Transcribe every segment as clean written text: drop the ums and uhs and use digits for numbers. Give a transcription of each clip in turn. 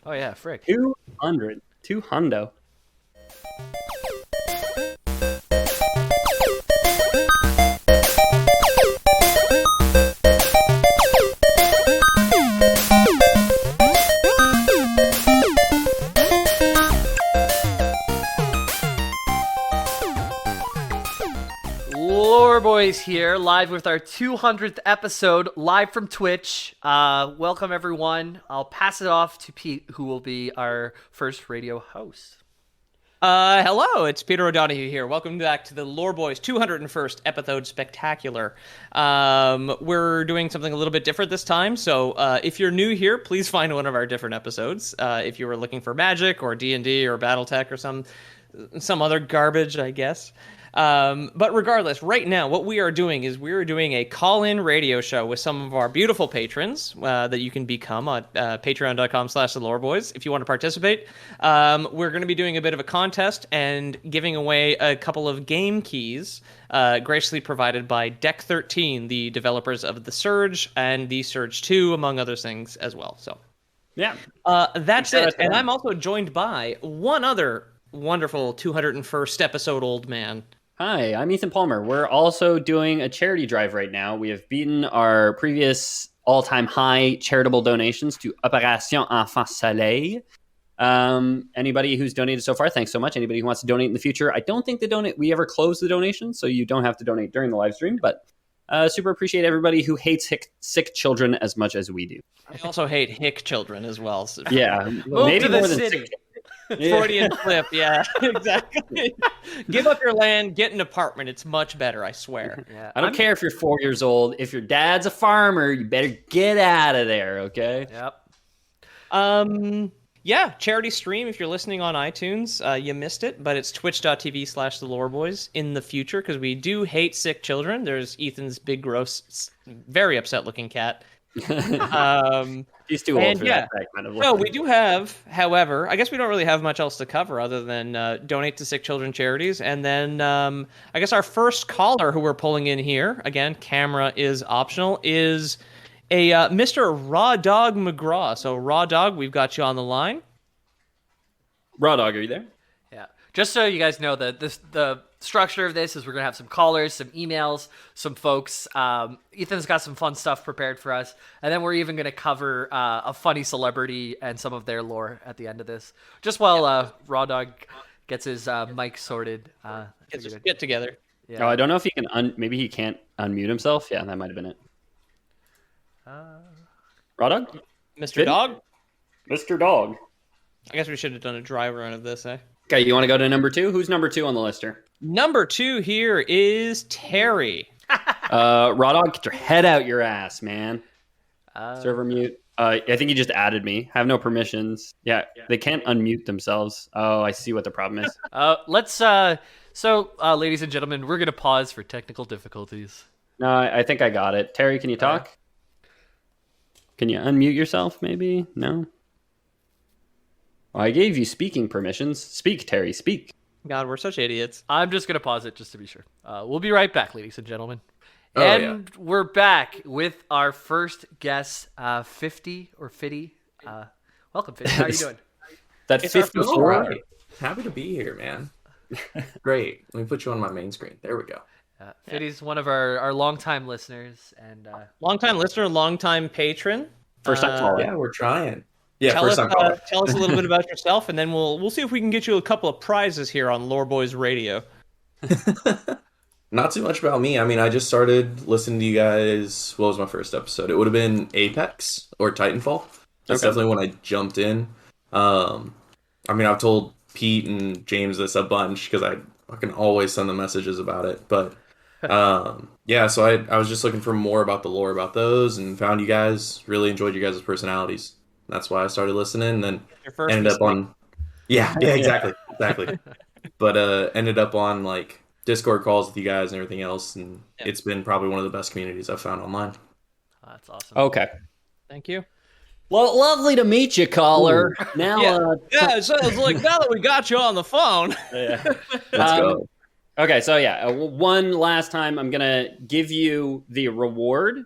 Oh yeah, frick. 200. 200. Lore Boys here, live with our 200th episode, live from Twitch. Welcome everyone. I'll pass it off to Pete, who will be our first radio host. Hello, it's Peter O'Donohue here. Welcome back to the Lore Boys 201st episode spectacular. We're doing something a little bit different this time, so if you're new here, please find one of our different episodes. If you were looking for Magic or D&D or BattleTech or some other garbage, I guess. But regardless, right now, what we are doing is we're doing a call-in radio show with some of our beautiful patrons that you can become at patreon.com/theloreboys if you want to participate. We're going to be doing a bit of a contest and giving away a couple of game keys graciously provided by Deck 13, the developers of The Surge and The Surge 2, among other things as well. So, Yeah. that's it. And I'm also joined by one other wonderful 201st episode old man. Hi, I'm Ethan Palmer. We're also doing a charity drive right now. We have beaten our previous all-time high charitable donations to Opération Enfant Soleil. Anybody who's donated so far, thanks so much. Anybody who wants to donate in the future, I don't think we ever close the donation, so you don't have to donate during the live stream, but super appreciate everybody who hates sick children as much as we do. I also hate hick children as well. So. Yeah, Move maybe to the more than city. sick. Freudian flip, yeah, exactly. Give up your land, get an apartment. It's much better, I swear. Yeah, I don't care if you're 4 years old. If your dad's a farmer, you better get out of there, okay? Yep. Yeah, charity stream. If you're listening on iTunes, you missed it, but it's twitch.tv/theloreboys in the future because we do hate sick children. There's Ethan's big, gross, very upset-looking cat. He's too old for that kind of. No, we do have, however, I guess we don't really have much else to cover other than donate to sick children charities. And then I guess our first caller who we're pulling in here, again, camera is optional, is a Mr. Raw Dog McGraw. So, Raw Dog, we've got you on the line. Raw Dog, are you there? Yeah. Just so you guys know, the structure of this is we're going to have some callers, some emails, some folks. Ethan's got some fun stuff prepared for us. And then we're even going to cover a funny celebrity and some of their lore at the end of this. Just while Raw Dog gets his mic sorted. Get together. Yeah. Oh, I don't know if he can. Maybe he can't unmute himself. Yeah, that might have been it. Raw Dog? Mr. Good. Dog? Mr. Dog. I guess we should have done a dry run of this, eh? Okay, you want to go to number 2? Who's number 2 on the lister? Number 2 here is Terry. Raw Dog, get your head out your ass, man. Server mute. I think he just added me. Have no permissions. Yeah, they can't unmute themselves. Oh, I see what the problem is. Ladies and gentlemen, we're going to pause for technical difficulties. No, I think I got it. Terry, can you talk? Can you unmute yourself, maybe? No? Well, I gave you speaking permissions. Speak, Terry, speak. God, we're such idiots. I'm just going to pause it just to be sure. We'll be right back, ladies and gentlemen. We're back with our first guest, 50 or Fitty. Welcome, Fitty. How are you doing? That It's our 54. Right. Happy to be here, man. Great. Let me put you on my main screen. There we go. Fitty's one of our longtime listeners. And Long-time listener, long-time patron. First time caller. Yeah, we're trying. Yeah, Tell first us, time caller. tell us a little bit about yourself, and then we'll see if we can get you a couple of prizes here on Lore Boys Radio. Not too much about me. I mean, I just started listening to you guys. What was my first episode? It would have been Apex or Titanfall. That's definitely when I jumped in. I mean, I've told Pete and James this a bunch because I fucking always send them messages about it. But yeah, so I was just looking for more about the lore about those and found you guys. Really enjoyed you guys' personalities. That's why I started listening. And then Your first ended up mistake. on exactly. But ended up on like Discord calls with you guys and everything else, and it's been probably one of the best communities I've found online. that's awesome. Okay. Thank you. Well, lovely to meet you, caller. Now, Yeah, so it's like now that we got you on the phone. Let's go. Okay, so one last time, I'm gonna give you the reward.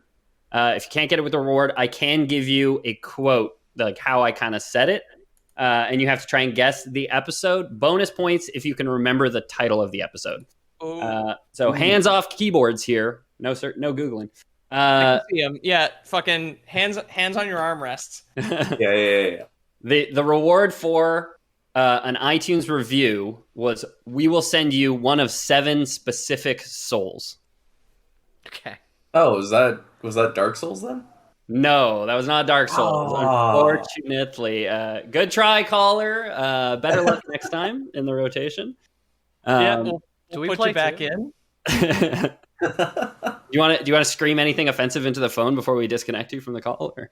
If you can't get it with the reward, I can give you a quote, like how I kind of said it. and you have to try and guess the episode. Bonus points if you can remember the title of the episode. So hands off keyboards here. No, sir, no Googling. I can see him. Yeah, fucking hands on your armrests. Yeah. The reward for an iTunes review was we will send you one of 7 specific souls. Okay. Oh, was that Dark Souls then? No, that was not Dark Souls. Unfortunately, good try, caller. Better luck next time in the rotation. We'll we put play you back too? in. Do you want to scream anything offensive into the phone before we disconnect you from the call? Or?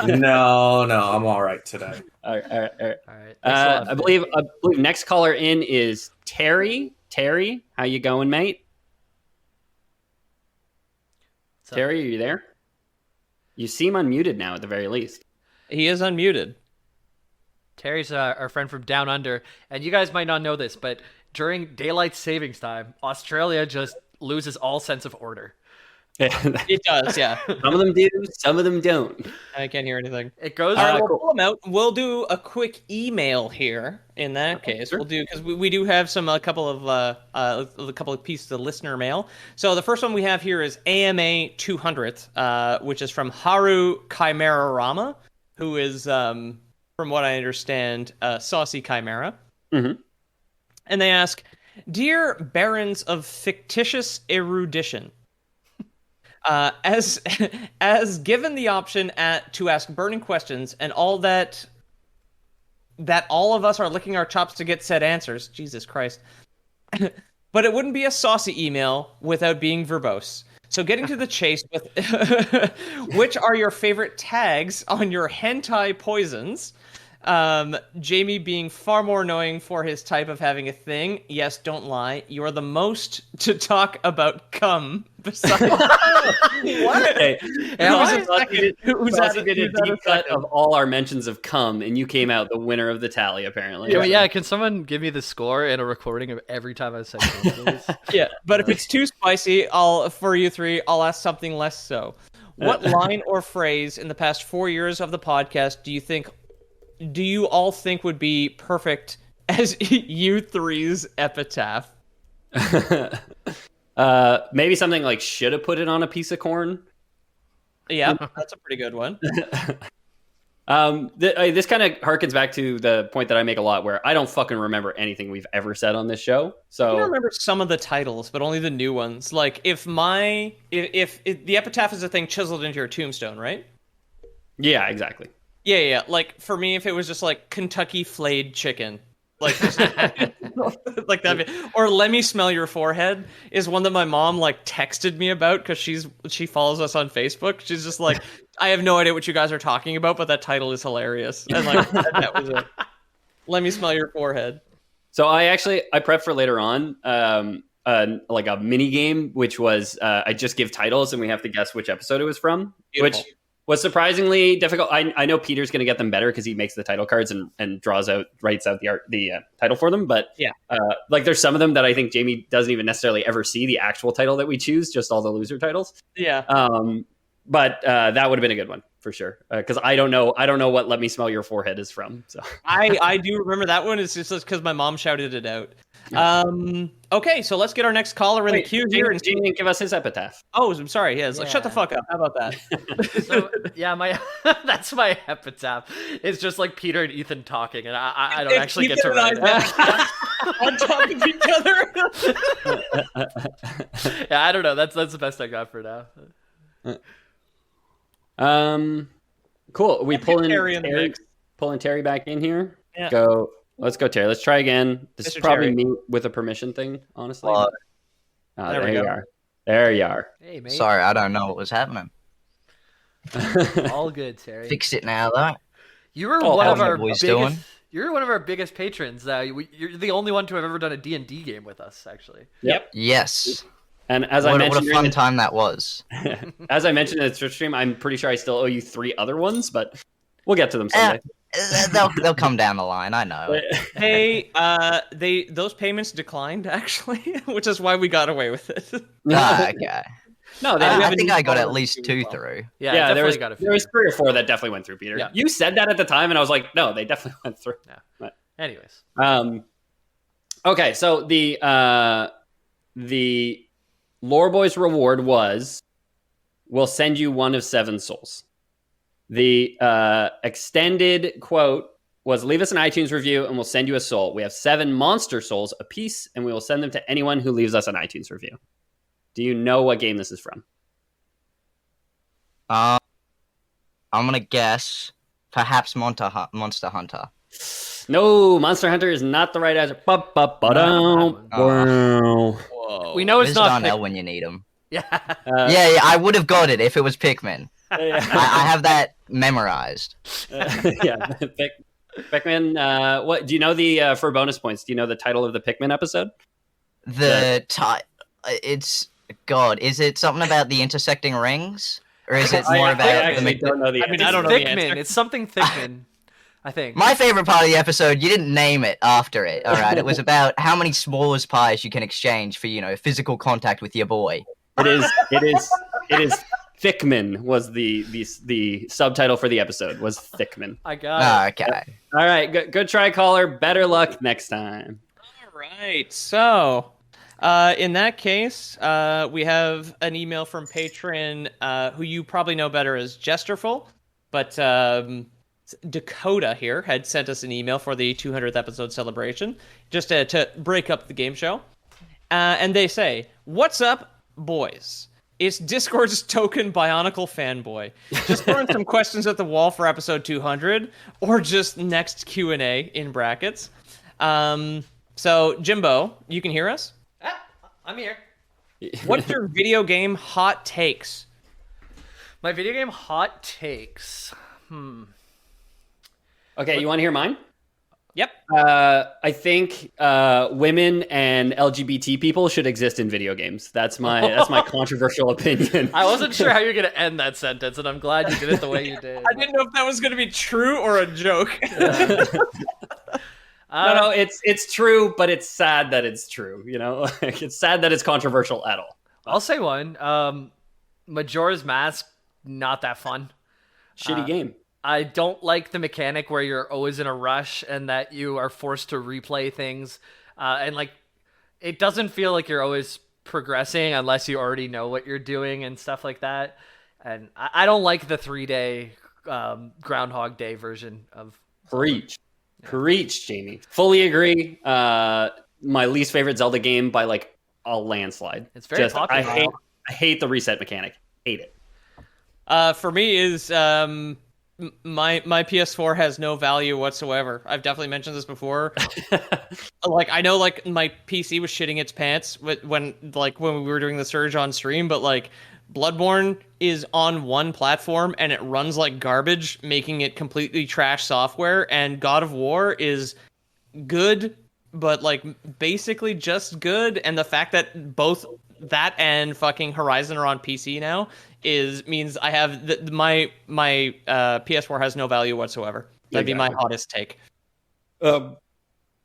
No, I'm all right today. All right. All right. I believe next caller in is Terry. Terry, how you going, mate? Terry, are you there? You seem unmuted now, at the very least. He is unmuted. Terry's our friend from Down Under, and you guys might not know this, but during daylight savings time, Australia just loses all sense of order. It does, yeah. Some of them do, some of them don't. I can't hear anything. It goes. All right, cool. we'll pull them out. We'll do a quick email here. In that case, sure. we'll do because we do have a couple of pieces of listener mail. So the first one we have here is AMA 200, which is from Haru Chimera Rama, who is, from what I understand, Saucy Chimera. Mm-hmm. And they ask, "Dear Barons of Fictitious Erudition, as given the option to ask burning questions and all that all of us are licking our chops to get said answers, Jesus Christ, but it wouldn't be a saucy email without being verbose. So getting to the chase with which are your favorite tags on your hentai poisons? Jamie being far more annoying for his type of having a thing. Yes, don't lie. You are the most to talk about cum besides. What? Hey, Who's did a deep cut of all our mentions of cum, and you came out the winner of the tally, apparently. Yeah, can someone give me the score and a recording of every time I say cum, please? Yeah, but if it's too spicy, for you three, I'll ask something less so. What line or phrase in the past 4 years of the podcast do you all think would be perfect as you three's epitaph? Maybe something like "should have put it on a piece of corn." Yeah, that's a pretty good one. This kind of harkens back to the point that I make a lot, where I don't fucking remember anything we've ever said on this show. So I remember some of the titles, but only the new ones. Like if the epitaph is a thing chiseled into your tombstone, right? Yeah, exactly. Yeah. Like for me, if it was just like Kentucky flayed chicken, like just, like that, or "let me smell your forehead" is one that my mom like texted me about because she follows us on Facebook. She's just like, I have no idea what you guys are talking about, but that title is hilarious. And like that was it. "Let me smell your forehead." So I prepped for later on, like a mini game, which was I just give titles and we have to guess which episode it was from. Beautiful. Which was surprisingly difficult. I know Peter's going to get them better because he makes the title cards and writes out the title for them. But yeah, like there's some of them that I think Jamie doesn't even necessarily ever see the actual title that we choose, just all the loser titles. Yeah. But that would have been a good one for sure. Because I don't know what "let me smell your forehead" is from. So I do remember that one. It's just because my mom shouted it out. Okay, so let's get our next caller in the queue here and Jamie didn't give us his epitaph. Oh, I'm sorry. Yeah, like, shut the fuck up. How about that? So yeah, that's my epitaph. It's just like Peter and Ethan talking, and I don't actually get to write it. On top of each other. Yeah, I don't know. That's the best I got for now. Cool. We pulling Terry back in here. Yeah. Let's go, Terry. Let's try again. This Mr. is probably Terry. me with a permission thing, honestly. There you are. There you are. Hey, mate. Sorry, I don't know what was happening. All good, Terry. Fixed it now, though. You were Oh, one how of are our you boys biggest. doing? You're one of our biggest patrons. You're the only one to have ever done a D&D game with us, actually. Yep. Yes. And as What, I mentioned, what a fun time that was. as I mentioned in the Twitch stream, I'm pretty sure I still owe you 3 other ones, but we'll get to them someday. They'll come down the line. I know. Hey, those payments declined actually, which is why we got away with it. Okay. No, we have I a think new I got caller at least too as 2 well. through. Yeah, there definitely was got a few. there was 3 or 4 that definitely went through, Peter. Yeah. You said that at the time, and I was like, no, they definitely went through. Yeah. Anyways, Okay, so the Lore Boys reward was, we'll send you 1 of 7 souls. The extended quote was, leave us an iTunes review and we'll send you a soul. We have 7 monster souls apiece, and we will send them to anyone who leaves us an iTunes review. Do you know what game this is from? I'm gonna guess perhaps Monster Hunter. No, Monster Hunter is not the right answer. Whoa. we know it's Where's not. Darnell when you need him? Yeah. Yeah, I would have got it if it was Pikmin. I have that memorized. Yeah, Pikmin. What do you know? The for bonus points, do you know the title of the Pikmin episode? It's God. Is it something about the intersecting rings, or is it I more about actually the? don't know the I mean, answer. I don't know the Thickman. answer. It's something Thickman. I think. My favorite part of the episode, you didn't name it after it. All right, it was about how many s'mores pies you can exchange for, physical contact with your boy. It is Thickman was the subtitle for the episode was Thickman. I got it. Okay. All right, good try, caller. Better luck next time. All right. So, in that case, we have an email from patron who you probably know better as Jesterful, but Dakota here had sent us an email for the 200th episode celebration, just to break up the game show. And they say, "What's up, boys? It's Discord's token Bionicle fanboy. Just throwing some questions at the wall for episode 200, or just next Q&A in brackets." So, Jimbo, you can hear us? I'm here. What's your video game hot takes? My video game hot takes. Okay, you want to hear mine? Yep. I think women and LGBT people should exist in video games. That's my controversial opinion. I wasn't sure how you're gonna end that sentence, and I'm glad you did it the way you did. I didn't know if that was going to be true or a joke. No, it's true, but it's sad that it's true. Like, it's sad that it's controversial at all. I'll say one. Majora's Mask, not that fun. Shitty game. I don't like the mechanic where you're always in a rush and that you are forced to replay things. And like, it doesn't feel like you're always progressing unless you already know what you're doing and stuff like that. And I don't like the 3-day Groundhog Day version of. Preach, Jamie. Fully agree. My least favorite Zelda game by like a landslide. It's very popular. I hate the reset mechanic. Hate it. For me is my PS4 has no value whatsoever. I've definitely mentioned this before. Like, I know like my PC was shitting its pants when we were doing the surge on stream, but like Bloodborne is on one platform and it runs like garbage, making it completely trash software, and God of War is good, but like basically just good, and the fact that both that and fucking Horizon are on PC now means I have my PS4 has no value whatsoever. That'd be my hottest take.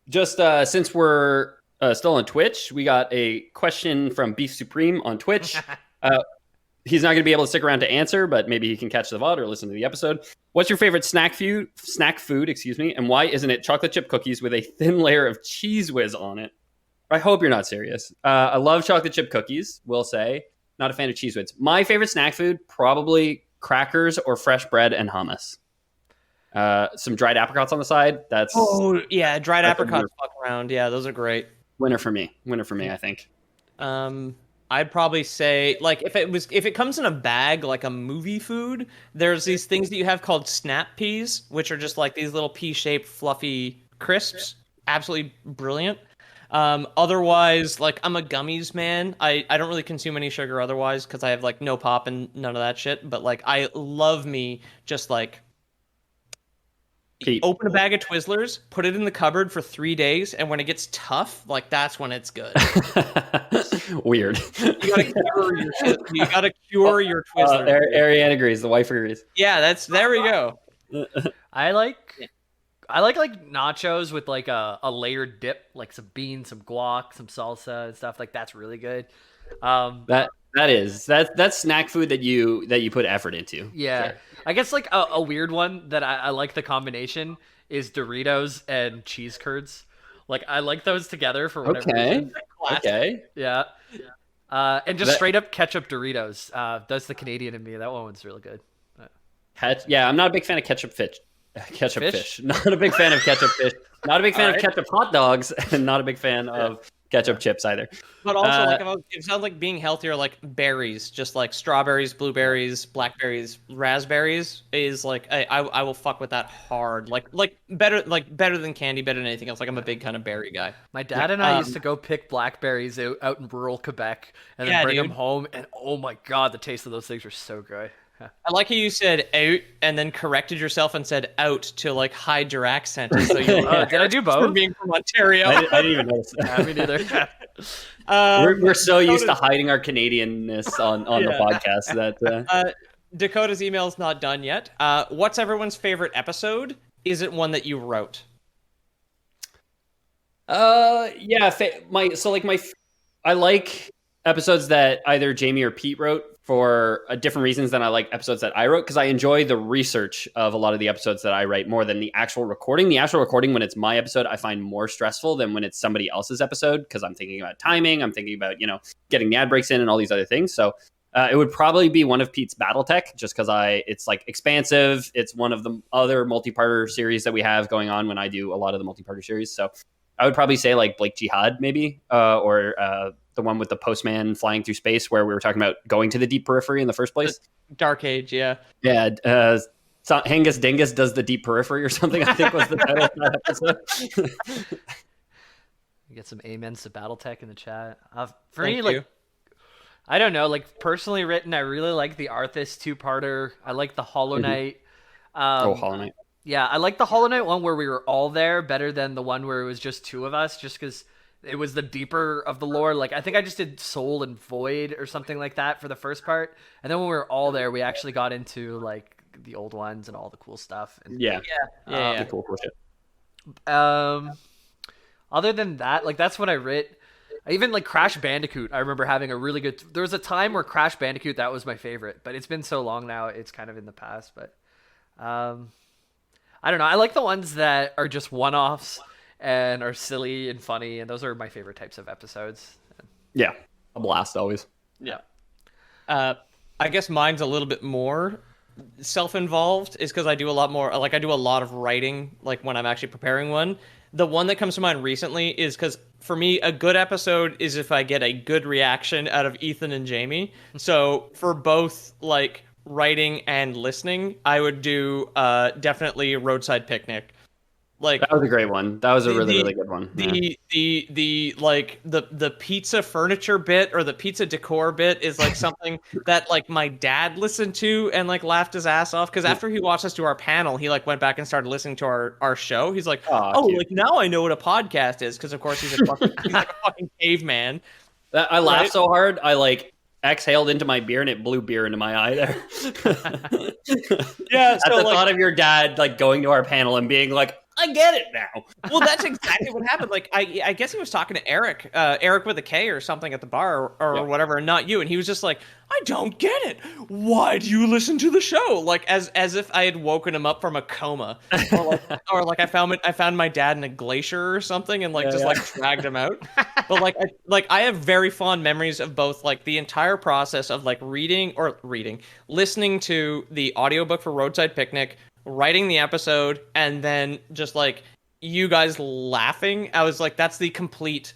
Just since we're still on Twitch, we got a question from Beef Supreme on Twitch. He's not going to be able to stick around to answer, but maybe he can catch the VOD or listen to the episode. What's your favorite snack food, and why isn't it chocolate chip cookies with a thin layer of Cheese Whiz on it? I hope you're not serious. I love chocolate chip cookies, will say. Not a fan of Cheese Whiz. My favorite snack food, probably crackers or fresh bread and hummus. Some dried apricots on the side. That's dried apricots fuck around. Yeah, those are great. Winner for me, I think. I'd probably say, like, if it comes in a bag, like a movie food, there's these things that you have called snap peas, which are just like these little pea-shaped fluffy crisps. Absolutely brilliant. Otherwise, like, I'm a gummies man. I don't really consume any sugar otherwise because I have like no pop and none of that shit. But like, I love me just like open a bag of Twizzlers, put it in the cupboard for 3 days, and when it gets tough, like, that's when it's good. Weird. You gotta cure your Twizzlers. Ariane agrees. The wife agrees. Yeah, there we go. I like nachos with like a layered dip, like some beans, some guac, some salsa and stuff. Like, that's really good. That's snack food that you put effort into. Yeah. Sure. I guess like a weird one that I like the combination is Doritos and cheese curds. Like I like those together for whatever reason. Okay. Yeah. And just That- straight up ketchup Doritos. That's the Canadian in me. That one's really good. Yeah, I'm not a big fan of ketchup fish. Ketchup Fish? fish. Not a big fan of ketchup fish. Not a big fan All of ketchup hot dogs, and not a big fan of ketchup chips either. But also, like, it sounds like being healthier, like berries, just like strawberries, blueberries, blackberries, raspberries is like I will fuck with that hard. Like better than candy, better than anything else. Like I'm a big kind of berry guy. My dad and I used to go pick blackberries out in rural Quebec and then bring them home. And oh my God, the taste of those things are so good. I like how you said out and then corrected yourself and said out to like hide your accent. So you Did I do both? For being from Ontario. I didn't even notice. Yeah, me neither. We're so used to hiding our Canadianness on the podcast that Dakota's email is not done yet. What's everyone's favorite episode? Is it one that you wrote? I like episodes that either Jamie or Pete wrote for different reasons than I like episodes that I wrote, because I enjoy the research of a lot of the episodes that I write more than the actual recording. The actual recording, when it's my episode, I find more stressful than when it's somebody else's episode, because I'm thinking about timing, I'm thinking about, getting the ad breaks in and all these other things. So it would probably be one of Pete's Battletech, just because it's like expansive. It's one of the other multi-parter series that we have going on when I do a lot of the multi-parter series. So I would probably say like Blake Jihad maybe, or the one with the postman flying through space where we were talking about going to the deep periphery in the first place. Dark Age, yeah. Yeah. Hangus Dingus does the deep periphery or something, I think was the title of that episode. You get some amens to Battletech in the chat. For Thank me, you. I don't know, like personally written, I really like the Arthas two-parter. I like the Hollow Knight. Hollow Knight. Yeah, I like the Hollow Knight one where we were all there better than the one where it was just two of us, just because it was the deeper of the lore. Like, I think I just did Soul and Void or something like that for the first part. And then when we were all there, we actually got into, like, the old ones and all the cool stuff. And, Yeah. The cool shit. Other than that, like, that's what I writ. Even, like, Crash Bandicoot, I remember having a really good... There was a time where Crash Bandicoot, that was my favorite. But it's been so long now, it's kind of in the past. But, I don't know. I like the ones that are just one-offs and are silly and funny, and those are my favorite types of episodes. Yeah, a blast always. Yeah. I guess mine's a little bit more self-involved, is because I do a lot more, like I do a lot of writing, like when I'm actually preparing one. The one that comes to mind recently is because for me, a good episode is if I get a good reaction out of Ethan and Jamie. So for both like writing and listening, I would do definitely Roadside Picnic. Like that was a great one. That was a really good one. The like the pizza furniture bit or the pizza decor bit is like something that like my dad listened to and like laughed his ass off, because after he watched us do our panel, he like went back and started listening to our show. He's like, like now I know what a podcast is, because of course he's like a fucking caveman. I laughed so hard I like exhaled into my beer and it blew beer into my eye there. Yeah, at the thought of your dad like going to our panel and being like, I get it now. Well, that's exactly what happened. Like, I guess he was talking to Eric, Eric with a K or something at the bar or whatever, and not you. And he was just like, I don't get it. Why do you listen to the show? Like, as if I had woken him up from a coma, or like I found my dad in a glacier or something, and like like dragged him out. But I have very fond memories of both like the entire process of like listening to the audiobook for Roadside Picnic, writing the episode, and then just like you guys laughing. I was like, that's a complete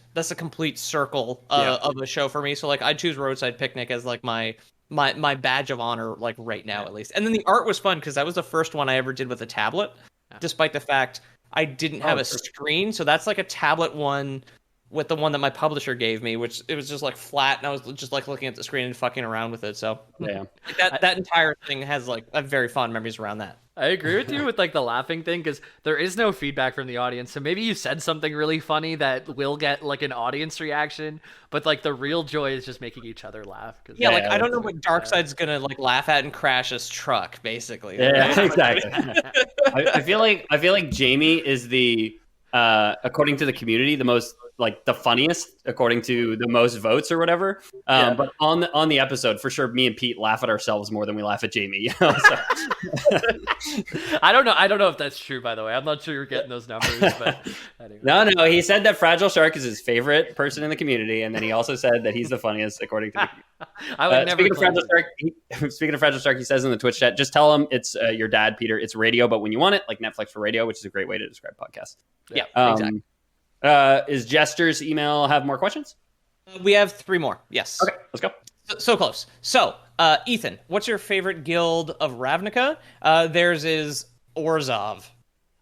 circle of the show for me. So like I choose Roadside Picnic as like my badge of honor, like right now at least. And then the art was fun because that was the first one I ever did with a tablet, despite the fact I didn't have a screen. So that's like a tablet one with the one that my publisher gave me, which it was just like flat, and I was just like looking at the screen and fucking around with it. So that entire thing has like I have very fond memories around that. I agree with you with like the laughing thing, because there is no feedback from the audience. So maybe you said something really funny that will get like an audience reaction, but like the real joy is just making each other laugh. I don't know what Darkseid's gonna like laugh at and crash his truck, basically. Yeah, right? Exactly. I feel like Jamie is the according to the community the most like the funniest according to the most votes or whatever. But on the episode, for sure, me and Pete laugh at ourselves more than we laugh at Jamie. You know? So. I don't know if that's true, by the way. I'm not sure you're getting those numbers, but anyway. No. He said that Fragile Shark is his favorite person in the community, and then he also said that he's the funniest according to the community. I would never. Speaking of Fragile Shark, he says in the Twitch chat, just tell him it's your dad, Peter. It's radio, but when you want it, like Netflix for radio, which is a great way to describe podcasts. Yeah, exactly. Is Jester's email have more questions? We have 3 more. Yes. Okay, let's go. So close. So, Ethan, what's your favorite guild of Ravnica? Theirs is Orzhov.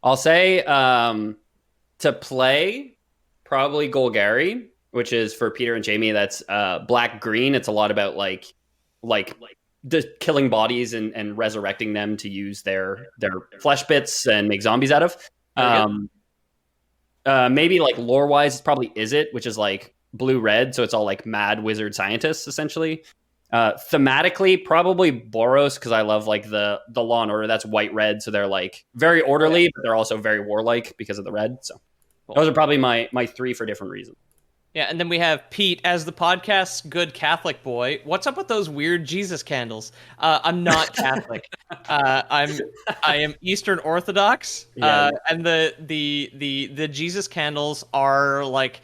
I'll say to play probably Golgari, which is for Peter and Jamie. That's black green. It's a lot about like killing bodies and resurrecting them to use their flesh bits and make zombies out of. Maybe like lore wise, probably Is It, which is like blue red, so it's all like mad wizard scientists essentially. Thematically, probably Boros, because I love like the Law and Order. That's white red, so they're like very orderly, but they're also very warlike because of the red. So those are probably my 3 for different reasons. Yeah, and then we have Pete as the podcast's good Catholic boy. What's up with those weird Jesus candles? I'm not Catholic. I am Eastern Orthodox, and the Jesus candles are like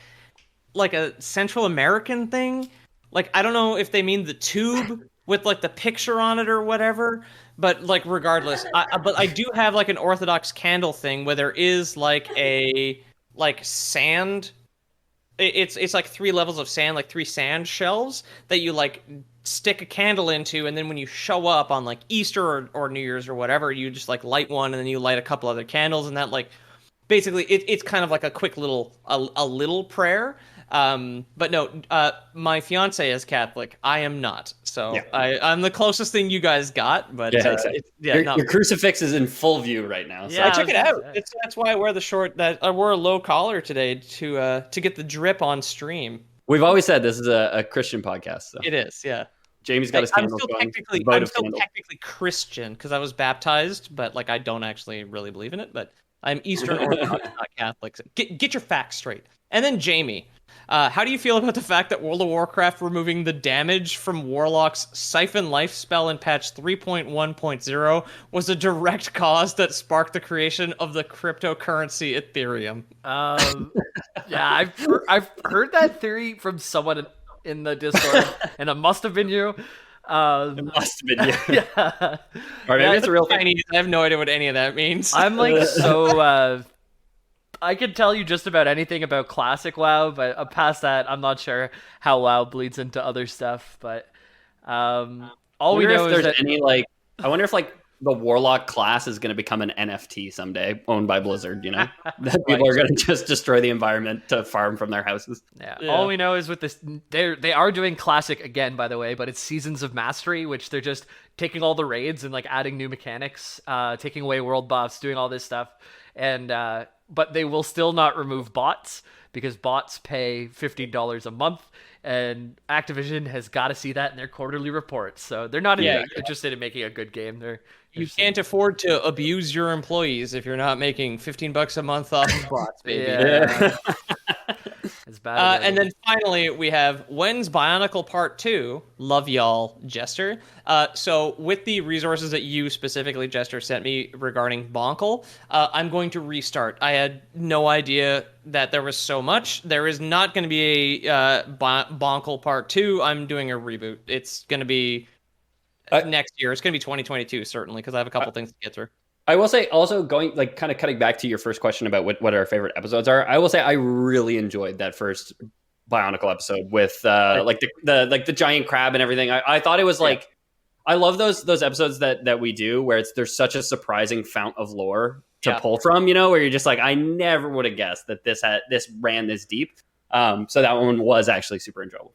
a Central American thing. Like, I don't know if they mean the tube with like the picture on it or whatever, but like regardless, but I do have like an Orthodox candle thing where there is like a sand. It's like 3 levels of sand, like 3 sand shelves that you like stick a candle into, and then when you show up on like Easter or New Year's or whatever, you just like light one, and then you light a couple other candles, and that like basically it's kind of like a quick little a little prayer. But no, my fiance is Catholic. I am not, so yeah. I'm the closest thing you guys got. But your crucifix is in full view right now. So. Yeah, I took it out. That's why I wear the short. That I wore a low collar today to get the drip on stream. We've always said this is a Christian podcast. So. It is, yeah. Jamie's got his candles going. I'm still technically Christian because I was baptized, but like I don't actually really believe in it. But I'm Eastern Orthodox, not Catholic. So get your facts straight. And then Jamie. How do you feel about the fact that World of Warcraft removing the damage from Warlock's Siphon Life spell in patch 3.1.0 was a direct cause that sparked the creation of the cryptocurrency Ethereum? Yeah, I've heard that theory from someone in the Discord, and it must have been you. It must have been you. Yeah. Or maybe it's a real thing. I have no idea what any of that means. I'm like so... I could tell you just about anything about classic WoW, but past that, I'm not sure how WoW bleeds into other stuff. But all we know is that I wonder if like the Warlock class is going to become an NFT someday, owned by Blizzard. You know, that people are going to just destroy the environment to farm from their houses. Yeah. All we know is with this, they are doing classic again, by the way, but it's Seasons of Mastery, which they're just taking all the raids and like adding new mechanics, taking away world buffs, doing all this stuff, and. But they will still not remove bots because bots pay $50 a month, and Activision has got to see that in their quarterly reports. So they're not interested in making a good game. You can't afford to abuse your employees if you're not making $15 a month off of bots, baby. Yeah. It's bad. And then finally, we have When's Bionicle Part 2? Love y'all, Jester. So with the resources that you specifically, Jester, sent me regarding Bonkle, I'm going to restart. I had no idea that there was so much. There is not going to be a Bonkle Part 2. I'm doing a reboot. It's going to be next year. It's going to be 2022, certainly, because I have a couple things to get through. I will say also going like kind of cutting back to your first question about what our favorite episodes are. I will say I really enjoyed that first Bionicle episode with like the giant crab and everything. I thought it was like I love those episodes that we do where there's such a surprising fount of lore to pull from, you know, where you're just like I never would have guessed that this ran this deep. So that one was actually super enjoyable.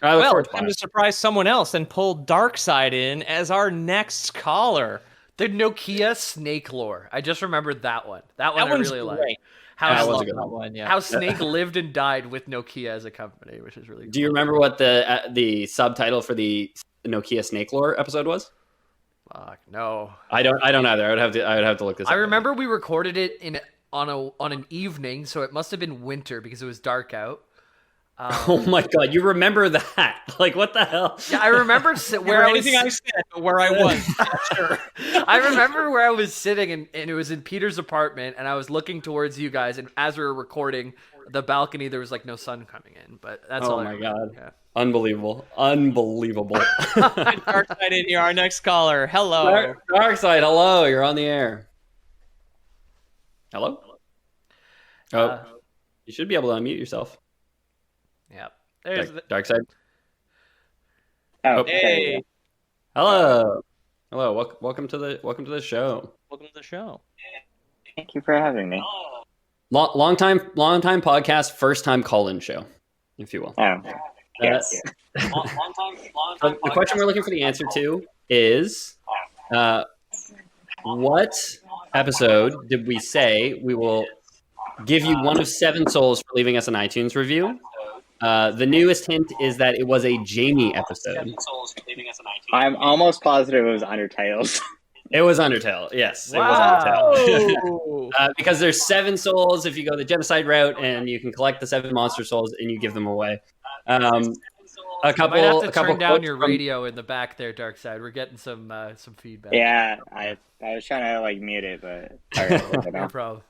Well, it's time to surprise someone else and pull Darkside in as our next caller. The Nokia Snake lore. I just remembered that one. That one I really like. How Snake lived and died with Nokia as a company, which is really cool. Do you remember what the subtitle for the Nokia Snake lore episode was? Fuck, no. I don't either. I would have to look this up. I remember we recorded it in on an evening, so it must have been winter because it was dark out. Oh my god, you remember that? Like, what the hell? Yeah, I remember where I was. Anything I said, but where I was. Yeah, sure. I remember where I was sitting, and it was in Peter's apartment, and I was looking towards you guys. And as we were recording, the balcony, there was like no sun coming in. But that's all. Oh my god, yeah. unbelievable. And Darkside in here, our next caller. Hello. Darkside, hello, you're on the air. Hello. Oh, you should be able to unmute yourself. Yeah. There's Darkside. Oh, Hey. Hello. Hello. Welcome to the show. Welcome to the show. thank you for having me. Long time podcast, first time call-in show, if you will. Oh, yes. The question we're looking for the answer to is, what episode did we say we will give you 1 of 7 souls for leaving us an iTunes review? The newest hint is that it was a Jamie episode. I'm almost positive it was Untitled. It was Undertale. Yes, it Wow. was Undertale. Because there's 7 souls if you go the genocide route, and you can collect the 7 monster souls and you give them away. A couple. You might have to a couple turn down quotes your from- radio in the back there, Darkside. We're getting some feedback. Yeah, I was trying to like mute it, but all right, No problem.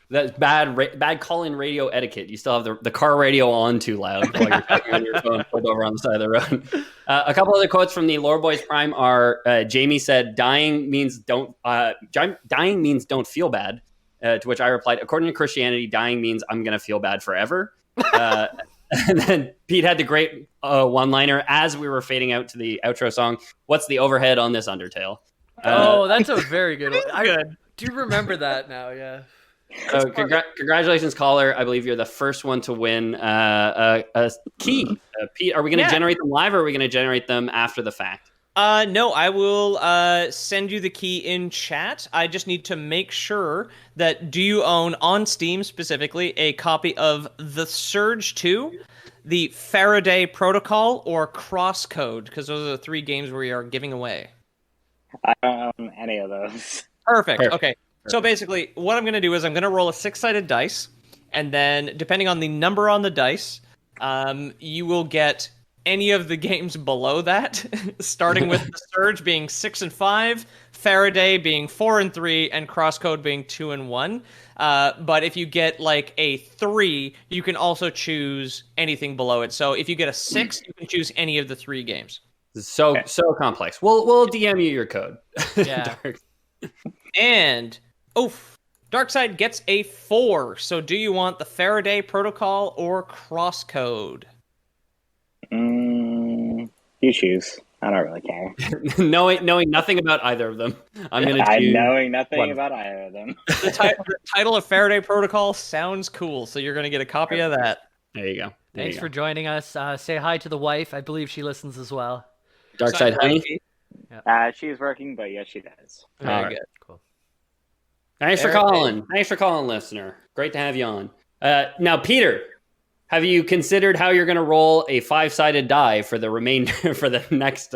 That's bad call-in radio etiquette. You still have the car radio on too loud while you're talking on your phone pulled over on the side of the road. A couple other quotes from the Lore Boys Prime are: Jamie said, "Dying means don't feel bad." To which I replied, "According to Christianity, dying means I'm gonna feel bad forever." And then Pete had the great one-liner as we were fading out to the outro song. What's the overhead on this Undertale? Oh, that's a very good one. I do remember that now, yeah. So congratulations, caller. I believe you're the first one to win a key. Pete, are we going to generate them live, or are we going to generate them after the fact? No, I will send you the key in chat. I just need to make sure that do you own, on Steam specifically, a copy of The Surge 2, the Faraday Protocol, or Crosscode? Because those are the 3 games we are giving away. I don't own any of those. Perfect. Okay. So basically, what I'm going to do is I'm going to roll a 6-sided dice, and then depending on the number on the dice, you will get any of the games below that, starting with The Surge being 6 and 5, Faraday being 4 and 3, and Crosscode being 2 and 1. But if you get like a 3, you can also choose anything below it. So if you get a 6, you can choose any of the 3 games. So complex. We'll DM you your code. Yeah. And Darkside gets a 4. So do you want the Faraday Protocol or Crosscode? You choose. I don't really care. knowing nothing about either of them, I'm going to choose. I'm knowing nothing one. about either of them. The title of Faraday Protocol sounds cool, so you're going to get a copy of that. There you go. Thanks for joining us. Say hi to the wife. I believe she listens as well. Darkside Honey. She's working, but yes, she does. Very All good. Cool. Thanks for calling. Thanks for calling, listener. Great to have you on. Now, Peter, have you considered how you're going to roll a 5-sided die for the remainder for the next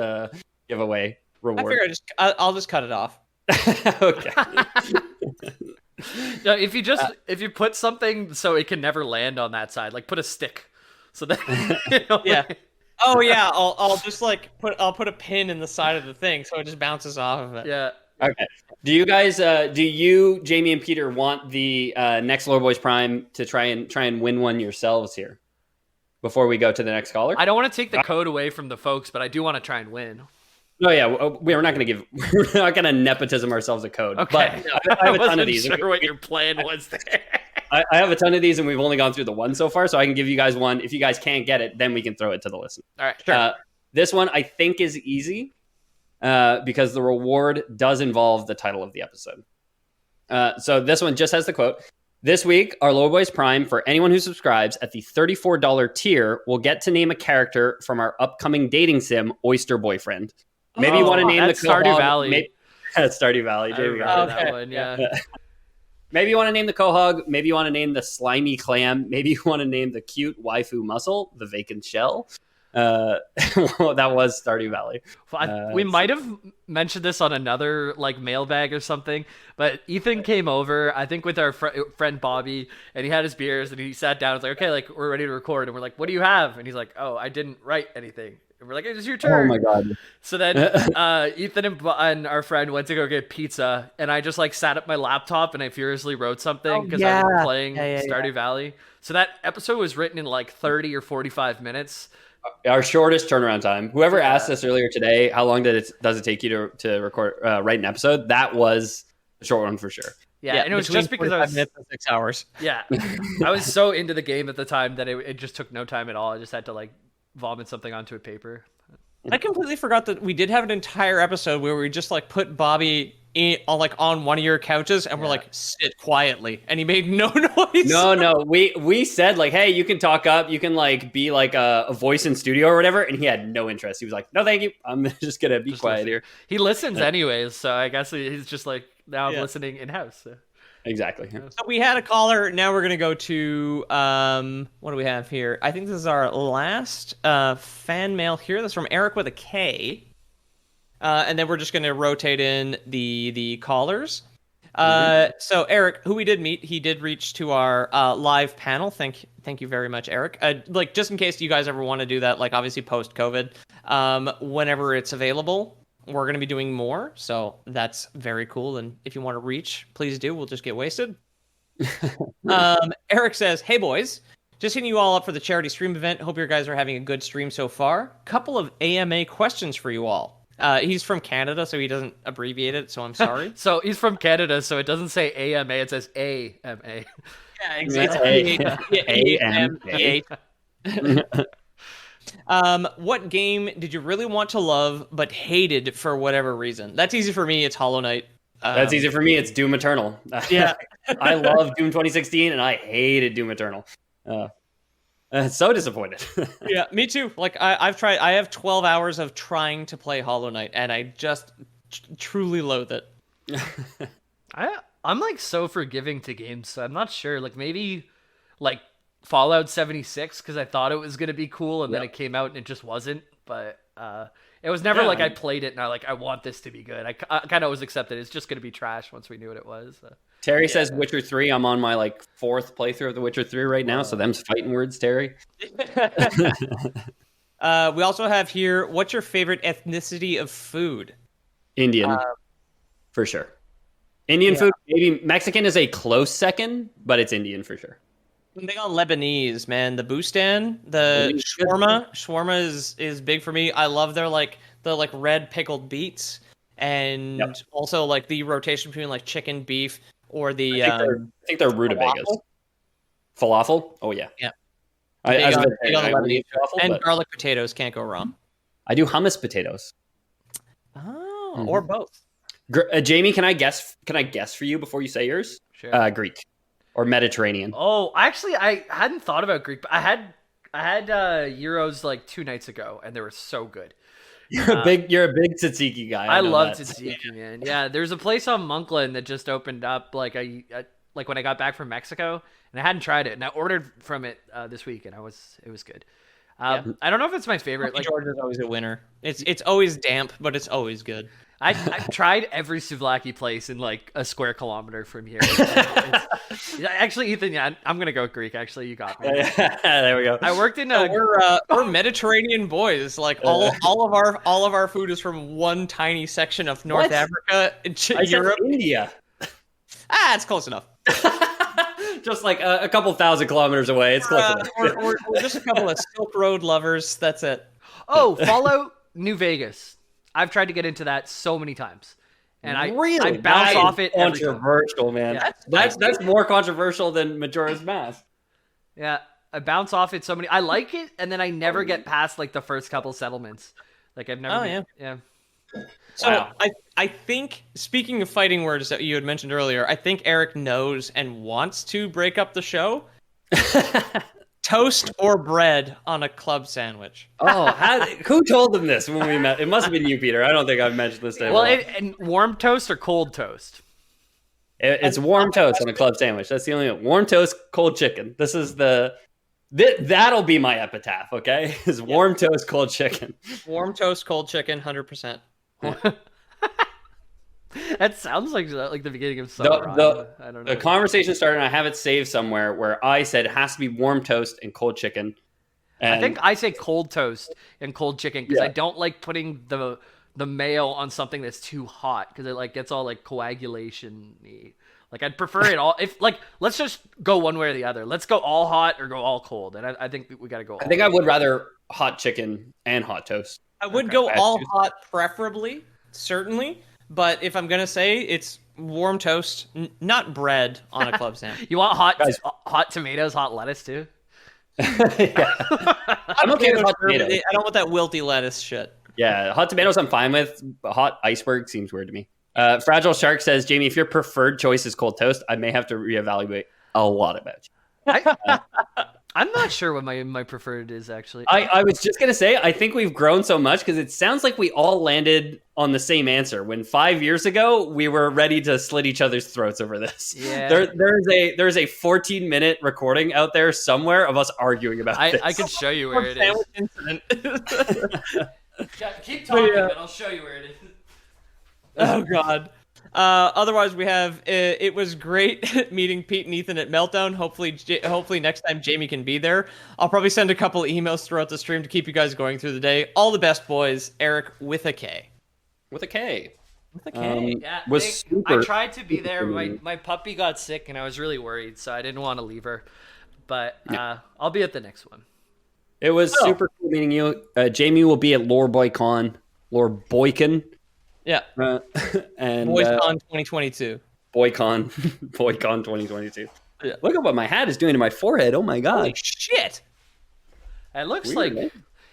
giveaway I reward? figure I'll just cut it off. Okay. No, if you put something so it can never land on that side, like put a stick, so that Yeah. Oh yeah, I'll just like put a pin in the side of the thing so it just bounces off of it. Yeah. Okay. Do you guys, Jamie and Peter, want the next Lore Boys Prime to try and win one yourselves here before we go to the next caller? I don't want to take the code away from the folks, but I do want to try and win. No, yeah, we're not going to we're not going to nepotism ourselves a code. Okay. But I have a ton of wasn't these. sure what your plan was there. I have a ton of these, and we've only gone through the one so far, so I can give you guys one. If you guys can't get it, then we can throw it to the listener. All right. Sure. This one I think is easy because the reward does involve the title of the episode. So this one just has the quote. This week, our Lore Boys Prime, for anyone who subscribes at the $34 tier, will get to name a character from our upcoming dating sim, Oyster Boyfriend. Maybe you want to name the Stardew Valley. Stardew Valley. I There we go. remember that one, yeah. Maybe you want to name the Quahog. Maybe you want to name the slimy clam. Maybe you want to name the cute waifu mussel, the vacant shell. That was Stardew Valley. We might have mentioned this on another like mailbag or something, but Ethan came over, I think, with our friend Bobby, and he had his beers, and he sat down. It's like, okay, like we're ready to record, and we're like, what do you have? And he's like, oh, I didn't write anything. And we're like, it's your turn. Oh my god. So then Ethan and our friend went to go get pizza, and I just like sat at my laptop and I furiously wrote something because I was playing Stardew Valley. So that episode was written in like 30 or 45 minutes. Our shortest turnaround time. Whoever asked us earlier today, how long does it take you to record write an episode? That was a short one for sure. Yeah, and it was just because I was minutes and 6 hours. Yeah, I was so into the game at the time that it just took no time at all. I just had to like vomit something onto a paper. I completely forgot that we did have an entire episode where we just like put Bobby on one of your couches and we're like, sit quietly, and he made no noise. No, we said like, hey, you can talk up, you can like be like a voice in studio or whatever, and he had no interest. He was like, no, thank you, I'm just gonna be quiet here. He listens anyways, so I guess he's just like, now I'm listening in house. So. Exactly. So we had a caller. Now we're gonna go to what do we have here? I think this is our last fan mail here. That's from Eric with a K. And then we're just gonna rotate in the callers. So Eric, who we did meet, he did reach to our live panel. Thank you very much, Eric. Like just in case you guys ever want to do that, like obviously post COVID, whenever it's available. We're going to be doing more, so that's very cool. And if you want to reach, please do. We'll just get wasted. Eric says, hey, boys. Just hitting you all up for the charity stream event. Hope you guys are having a good stream so far. Couple of AMA questions for you all. He's from Canada, so he doesn't abbreviate it, so I'm sorry. So he's from Canada, so it doesn't say AMA. It says AMA. Yeah, exactly. AMA. What game did you really want to love but hated for whatever reason? That's easy for me. It's Hollow Knight. That's easy for me. It's Doom Eternal. Yeah. I love Doom 2016 and I hated Doom Eternal. So disappointed. Yeah, me too. Like I've tried. I have 12 hours of trying to play Hollow Knight, and I just truly loathe it. I'm like so forgiving to games, so I'm not sure. Like maybe like Fallout 76 because I thought it was gonna be cool, and then it came out and it just wasn't. But it was never like I played it and I want this to be good. I kind of always accepted it's just gonna be trash once we knew what it was. Terry says Witcher 3. I'm on my like 4th playthrough of The Witcher 3 right now, so them's fighting words, Terry. We also have here, what's your favorite ethnicity of food? Indian, for sure. Indian food, maybe Mexican is a close second, but it's Indian for sure. I'm big on Lebanese, man. The bustan, the shawarma. Shawarma is big for me. I love their the red pickled beets, and also like the rotation between like chicken, beef, or the. I think they're rutabagas. Falafel? Oh yeah. Yeah. I big on the Lebanese and garlic potatoes can't go wrong. I do hummus potatoes. Oh, or both. Jamie, can I guess for you before you say yours? Sure. Greek or Mediterranean. Oh, actually, I hadn't thought about Greek, but I had Euros like 2 nights ago, and they were so good. You're a big tzatziki guy. I love tzatziki, man. Yeah, there's a place on Monkland that just opened up like when I got back from Mexico, and I hadn't tried it, and I ordered from it this week, and it was good. I don't know if it's my favorite. Like George is always a winner. It's always damp, but it's always good. I've tried every souvlaki place in like a square kilometer from here. Actually, Ethan, I'm gonna go Greek. Actually, you got me. There we go. I worked in we're Mediterranean boys. Like all of our food is from one tiny section of North Africa, Europe, India. It's close enough. Just like a couple thousand kilometers away. It's close enough. We're just a couple of Silk Road lovers. That's it. Oh, Fallout New Vegas. I've tried to get into that so many times, and I bounce off it. Controversial, man. Yeah. That's more controversial than Majora's Mask. Yeah, I bounce off it so many. I like it, and then I never get past like the first couple settlements. Like I've never. Yeah. So wow. I think, speaking of fighting words that you had mentioned earlier, I think Eric knows and wants to break up the show. Toast or bread on a club sandwich. Oh, who told them this when we met? It must have been you, Peter. I don't think I've mentioned this to Well, and warm toast or cold toast? It's warm toast on a club sandwich. That's the only one. Warm toast, cold chicken. This is the That'll be my epitaph, okay? Is warm toast, cold chicken. Warm toast, cold chicken, 100%. That sounds like the beginning of some The, rhyme. the, I don't know. the conversation started, and I have it saved somewhere where I said it has to be warm toast and cold chicken. And I think I say cold toast and cold chicken because Yeah. I don't like putting the mayo on something that's too hot because it like gets all like coagulation-y. Like I'd prefer it all. If like let's just go one way or the other. Let's go all hot or go all cold. And I think we got to go. I think I would rather hot chicken and hot toast. I would Okay. go Bad all choose. hot, preferably, certainly. But if I'm gonna say it's warm toast, not bread on a club sandwich. You want Guys. hot tomatoes, hot lettuce too? Yeah. I'm okay with hot tomatoes. I don't want that wilty lettuce shit. Yeah, hot tomatoes I'm fine with. But hot iceberg seems weird to me. Fragile Shark says, Jamie, if your preferred choice is cold toast, I may have to reevaluate a lot about you. I'm not sure what my preferred is actually. I was just going to say, I think we've grown so much because it sounds like we all landed on the same answer when 5 years ago we were ready to slit each other's throats over this. Yeah. There's a 14-minute recording out there somewhere of us arguing about this. I can show you where it is. Incident. Yeah, keep talking, Yeah. but I'll show you where it is. Oh God. Otherwise, we have it was great meeting Pete and Ethan at Meltdown. Hopefully next time Jamie can be there. I'll probably send a couple emails throughout the stream to keep you guys going through the day. All the best, boys. Eric with a K. With a K. With a K. Yeah, Was I super- tried to be there. My puppy got sick, and I was really worried, so I didn't want to leave her. But I'll be at the next one. It was Oh. super cool meeting you. Jamie will be at LoreBoyCon. LoreBoycon. Yeah. And BoysCon 2022. Boycon. Boycon 2022. Yeah. Look at what my hat is doing to my forehead. Oh my god. Holy shit. It looks Weird, like eh?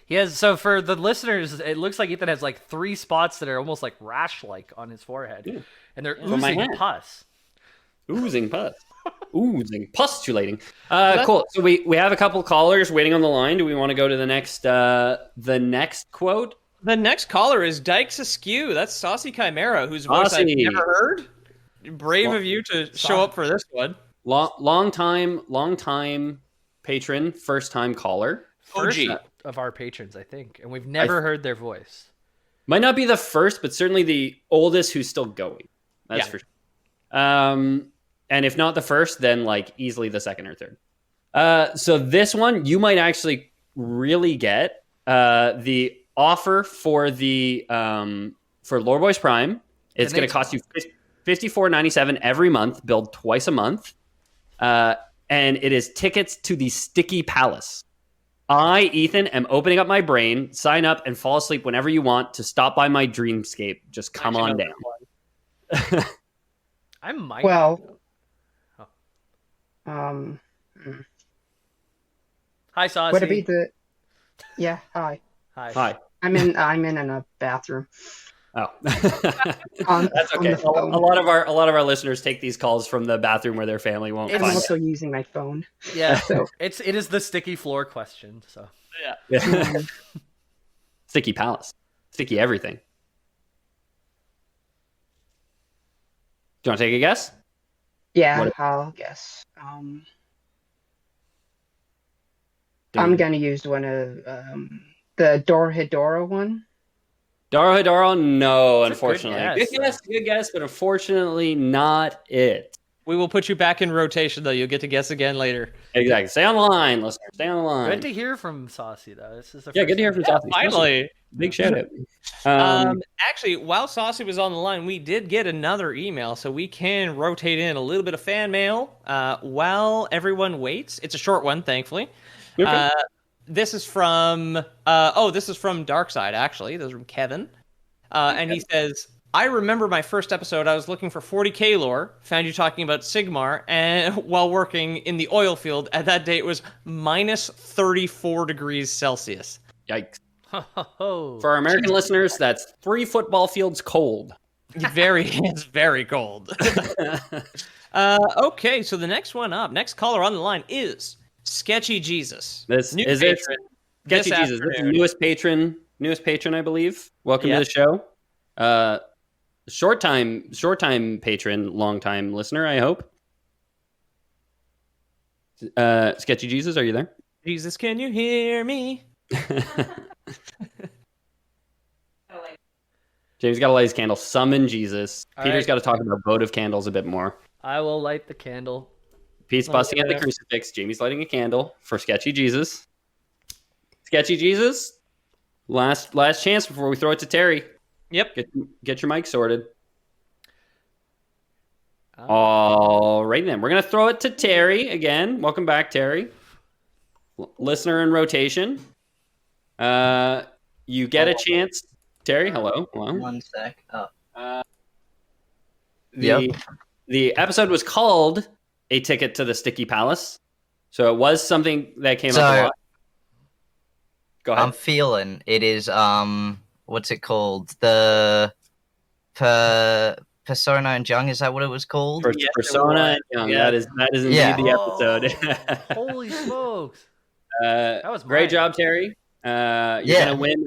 he has. So for the listeners, it looks like Ethan has like 3 spots that are almost like rash-like on his forehead, and they're From my oozing hat. pus. Oozing pus. Oozing. Pustulating. Cool. So we have a couple callers waiting on the line. Do we want to go to the next quote? The next caller is Dykes Askew. That's Saucy Chimera, whose voice I've Saucy. never heard. Brave of you to show up for this one. Long time patron, first time caller. First OG. of our patrons, I think, and we've never heard their voice. Might not be the first, but certainly the oldest who's still going. That's Yeah. for sure. And if not the first, then like easily the second or third. So this one you might actually really get. The offer for the for Lore Boys Prime, it's The going to next cost you $54.97 every month, billed twice a month, and it is tickets to the Sticky Palace. I, Ethan, am opening up my brain. Sign up and fall asleep whenever you want to stop by my dreamscape. Just come on down. I might. Well, Hi, Saucy. would it be the? Yeah, hi. Hi. Hi. I'm in a bathroom. Oh, On, that's on okay. the phone. A lot of our listeners take these calls from the bathroom where their family won't It's I'm find also using my phone. Yeah, So it is the sticky floor question. So it. Sticky Palace, sticky everything. Do you want to take a guess? yeah, What- I'll guess. I'm gonna use one of the Dorhedora one. Doro Hidoro? No, That's a good unfortunately. guess. Good guess, but unfortunately not it. We will put you back in rotation, though. You'll get to guess again later. Exactly. Stay on the line, listener. Stay on the line. good to hear from Saucy though. This is the Yeah, first good to hear time. from Saucy. Finally. Big shout out. Actually, while Saucy was on the line, we did get another email, so we can rotate in a little bit of fan mail while everyone waits. It's a short one, thankfully. Okay. This is from Darkside, actually. This is from Kevin. And he says, I remember my first episode, I was looking for 40k lore, found you talking about Sigmar, and while working in the oil field, at that day it was minus 34 degrees Celsius. Yikes. Oh, For our American listeners, that's 3 football fields cold. It's very cold. Okay, so the next caller on the line is Sketchy Jesus. This New is it. patron Sketchy this Jesus. This is afternoon. newest patron, I believe. Welcome Yeah. to the show. Short time patron, long time listener, I hope. Sketchy Jesus, are you there? Jesus, can you hear me? James got to light his candle. Summon Jesus. All Peter's right. got to talk about votive candles a bit more. I will light the candle. Pete's busting out the crucifix. Jamie's lighting a candle for Sketchy Jesus. Sketchy Jesus, last chance before we throw it to Terry. Yep. Get your mic sorted. All right, then. We're going to throw it to Terry again. Welcome back, Terry. Listener in rotation. You get a chance. Terry, hello. 1 sec. Oh. The episode was called A Ticket to the Sticky Palace. So it was something that came up a lot. Go ahead. I'm feeling it is, what's it called? The Persona and Young, is that what it was called? Persona and Young. Yeah. That is indeed the episode. Holy smokes. That was great job, Terry. You're going to win.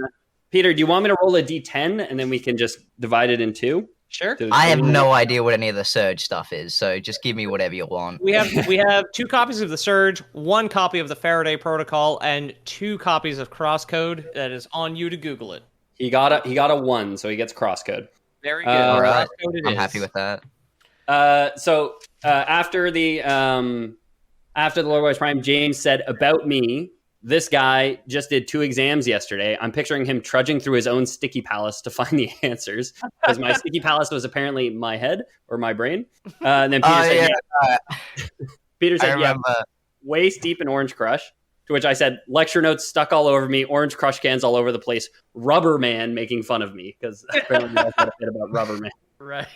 Peter, do you want me to roll a D10 and then we can just divide it in two? Sure. I have no idea what any of the Surge stuff is, so just give me whatever you want. We have 2 copies of the Surge, 1 copy of the Faraday Protocol, and 2 copies of Crosscode. That is on you to Google it. He got a 1, so he gets Crosscode. Very good. All right. I'm happy with that. So after the Lord Boys Prime, James said about me, this guy just did 2 exams yesterday. I'm picturing him trudging through his own sticky palace to find the answers because my sticky palace was apparently my head or my brain. And then Peter said, Peter said, waist deep in Orange Crush. To which I said, lecture notes stuck all over me, Orange Crush cans all over the place, Rubber Man making fun of me because apparently you guys got a bit about Rubber Man. Right.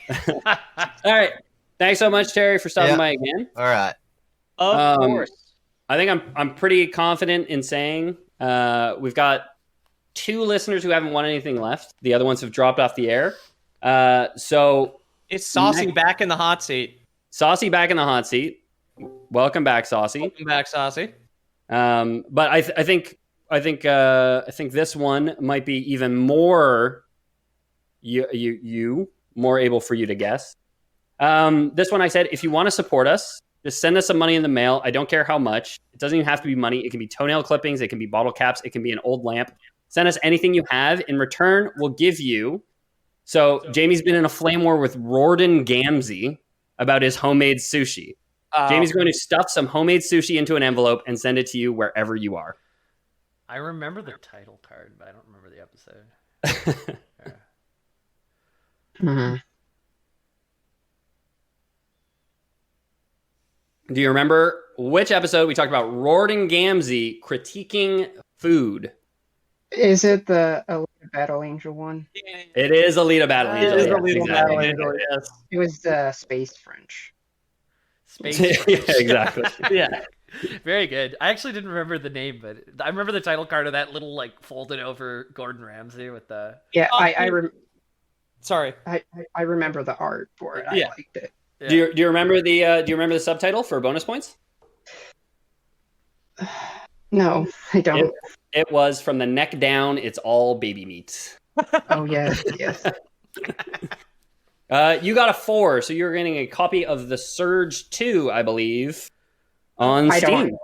All right. Thanks so much, Terry, for stopping by again. All right. Of course. I think I'm pretty confident in saying we've got 2 listeners who haven't won anything left. The other ones have dropped off the air. So it's Saucy back in the hot seat. Saucy back in the hot seat. Welcome back, Saucy. Welcome back, Saucy. But I think this one might be even more more able for you to guess. This one I said, if you want to support us, just send us some money in the mail. I don't care how much. It doesn't even have to be money. It can be toenail clippings. It can be bottle caps. It can be an old lamp. Send us anything you have. In return, we'll give you. So Jamie's been in a flame war with Rorden Gamzee about his homemade sushi. Jamie's going to stuff some homemade sushi into an envelope and send it to you wherever you are. I remember the title card, but I don't remember the episode. Do you remember which episode we talked about Rorden Gamzee critiquing food? Is it the Alita Battle Angel one? It is Alita Battle Angel. It is Alita Battle Angel, yes. It was the Space French. Space yeah, exactly. Yeah. Very good. I actually didn't remember the name, but I remember the title card of that little like folded over Gordon Ramsay with the. Yeah, Sorry. I remember the art for it. Yeah. I liked it. Yeah. Do you remember the subtitle for bonus points? No, I don't. It was from the neck down. It's all baby meat. Oh yes, yes. You got a 4, so you're getting a copy of the Surge 2, I believe, on Steam.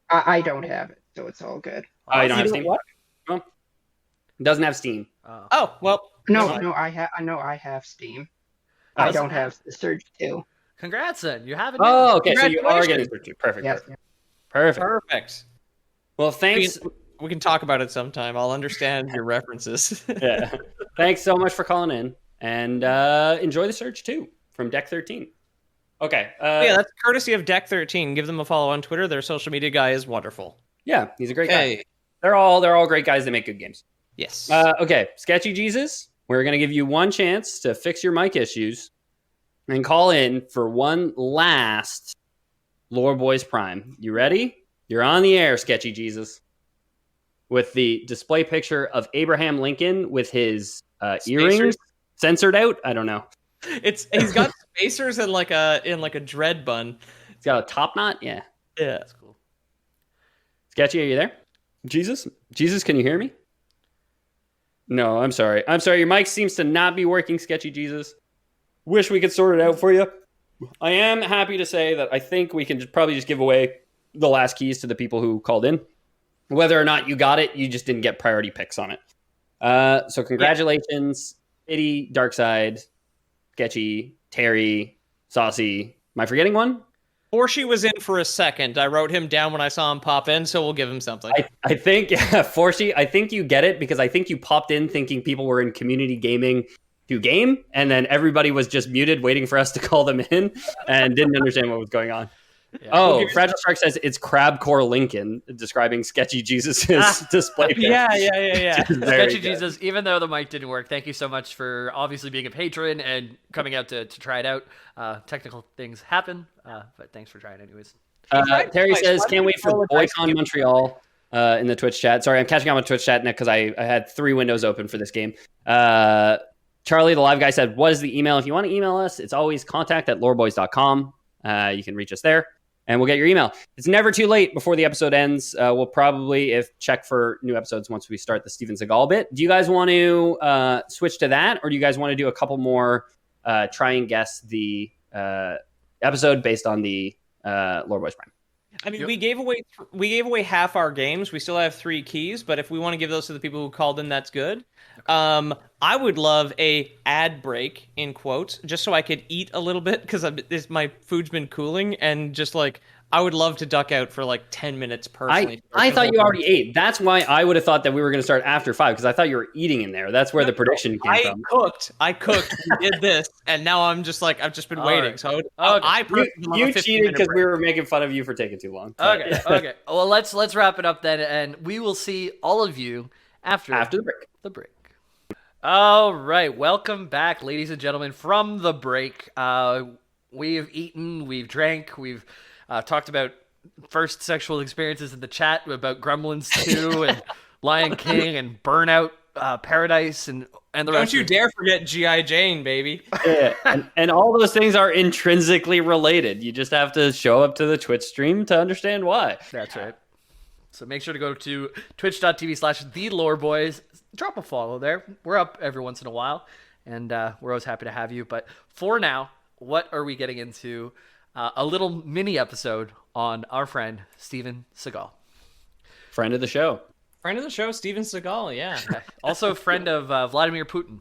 I don't have it, so it's all good. Oh, you don't have Steam? What? No. It doesn't have Steam. Oh, well. No, I have Steam. I don't have the Surge 2. Congrats, then. You have it. Oh, okay. So you are getting Surge 2. Perfect. Yes. Perfect. Well, thanks. We can talk about it sometime. I'll understand your references. Yeah. Thanks so much for calling in. And enjoy the Surge 2 from Deck 13. Okay. Yeah, that's courtesy of Deck 13. Give them a follow on Twitter. Their social media guy is wonderful. Yeah, he's a great guy. They're all great guys that make good games. Yes. Okay, Sketchy Jesus, we're going to give you one chance to fix your mic issues and call in for one last Lore Boys Prime. You ready? You're on the air, Sketchy Jesus, with the display picture of Abraham Lincoln with his earrings censored out. I don't know. He's got spacers and like a dread bun. He's got a top knot. Yeah, that's cool. Sketchy, are you there? Jesus, can you hear me? No, I'm sorry. Your mic seems to not be working, Sketchy Jesus. Wish we could sort it out for you. I am happy to say that I think we can probably just give away the last keys to the people who called in. Whether or not you got it, you just didn't get priority picks on it. So congratulations, Itty, Darkside, Sketchy, Terry, Saucy. Am I forgetting one? Forshi was in for a second. I wrote him down when I saw him pop in, so we'll give him something. I think, Forshi, I think you get it because I think you popped in thinking people were in community gaming to game, and then everybody was just muted waiting for us to call them in and didn't understand what was going on. Yeah. Oh, Fragile Shark says it's Crabcore Lincoln describing Sketchy Jesus's display. Yeah. Sketchy Jesus, even though the mic didn't work, thank you so much for obviously being a patron and coming out to try it out. Technical things happen, but thanks for trying anyways. Terry says, can't wait for BoyCon Montreal in the Twitch chat. Sorry, I'm catching up on Twitch chat because I had 3 windows open for this game. Charlie, the live guy, said, what is the email? If you want to email us, it's always contact@loreboys.com. You can reach us there. And we'll get your email. It's never too late before the episode ends. We'll probably check for new episodes once we start the Steven Seagal bit. Do you guys want to switch to that, or do you guys want to do a couple more try and guess the episode based on the Lore Boys Prime? I mean, we gave away half our games. We still have 3 keys, but if we want to give those to the people who called in, that's good. Okay. I would love a ad break in quotes, just so I could eat a little bit because my food's been cooling, and just like I would love to duck out for like 10 minutes personally. I thought you already ate. That's why I would have thought that we were going to start after 5 because I thought you were eating in there. That's where the prediction came from. I cooked. We did this, and now I'm just like I've just been waiting. So you cheated because we were making fun of you for taking too long. Okay. Well, let's wrap it up then, and we will see all of you after the break. All right, welcome back, ladies and gentlemen, from the break. We've eaten, we've drank, we've talked about first sexual experiences in the chat, about Gremlins 2 and Lion King and Burnout Paradise and the rest. Don't you dare forget G.I. Jane, baby. Yeah, and all those things are intrinsically related. You just have to show up to the Twitch stream to understand why. That's right. So make sure to go to twitch.tv/theloreboys. Drop a follow there. We're up every once in a while, and we're always happy to have you. But for now, what are we getting into? A little mini episode on our friend, Steven Seagal. Friend of the show. Friend of the show, Steven Seagal, yeah. Also friend of Vladimir Putin.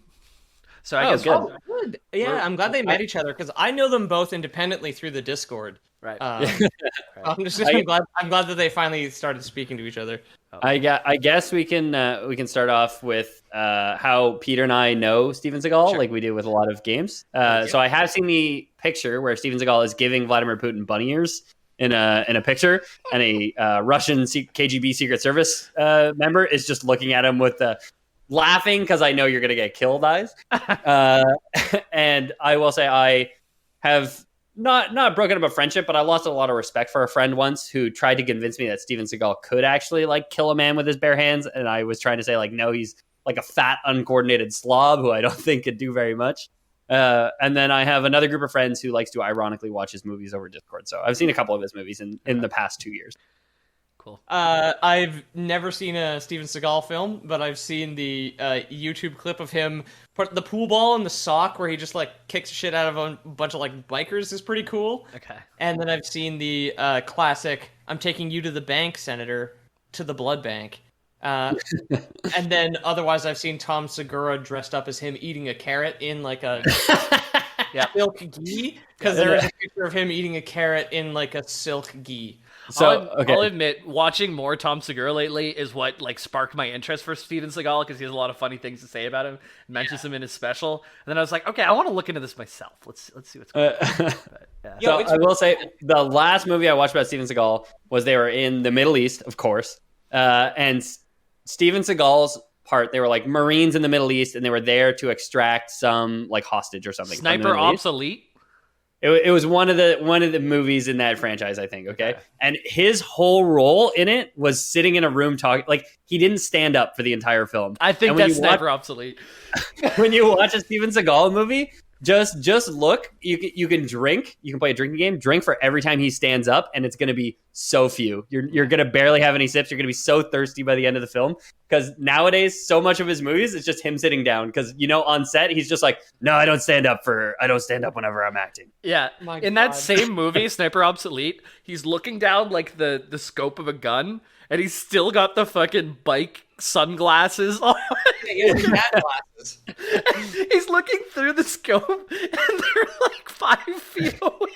So I guess good. Yeah, I'm glad they met each other because I know them both independently through the Discord. Right. I'm glad that they finally started speaking to each other. I guess we can start off with how Peter and I know Steven Seagal, like we do with a lot of games. So I have seen the picture where Steven Seagal is giving Vladimir Putin bunny ears in a picture, and a Russian KGB Secret Service member is just looking at him with the laughing because I know you're gonna get killed eyes. And I will say I have not broken up a friendship, but I lost a lot of respect for a friend once who tried to convince me that Steven Seagal could actually like kill a man with his bare hands, and I was trying to say like, no, he's like a fat, uncoordinated slob who I don't think could do very much. And then I have another group of friends who likes to ironically watch his movies over Discord. So I've seen a couple of his movies in the past 2 years. Cool. I've never seen a Steven Seagal film, but I've seen the YouTube clip of him put the pool ball in the sock where he just like kicks shit out of a bunch of like bikers is pretty cool. Okay. And then I've seen the classic "I'm taking you to the bank, Senator, to the blood bank." And then otherwise I've seen Tom Segura dressed up as him eating a carrot in like a silk gi, because there is a picture of him eating a carrot in like a silk gi. So I'll admit, watching more Tom Segura lately is what like sparked my interest for Steven Seagal, because he has a lot of funny things to say about him. Mentions him in his special, and then I was like, okay, I want to look into this myself. Let's see what's going on. But, so I will say the last movie I watched about Steven Seagal was they were in the Middle East, of course, and Steven Seagal's part, they were like Marines in the Middle East, and they were there to extract some like hostage or something. Sniper Obsolete. It was one of the movies in that franchise, I think. Okay, and his whole role in it was sitting in a room talking. Like he didn't stand up for the entire film. I think that's Sniper Obsolete. When you watch a Steven Seagal movie, Just look. You can drink. You can play a drinking game. Drink for every time he stands up, and it's going to be so few. You're going to barely have any sips. You're going to be so thirsty by the end of the film because nowadays so much of his movies is just him sitting down. Because on set he's just like, no, I don't stand up whenever I'm acting. Yeah, in that same movie, Sniper Obsolete, he's looking down like the scope of a gun, and he's still got the fucking bike sunglasses on. Glasses. He's looking through the scope, and they're like 5 feet away.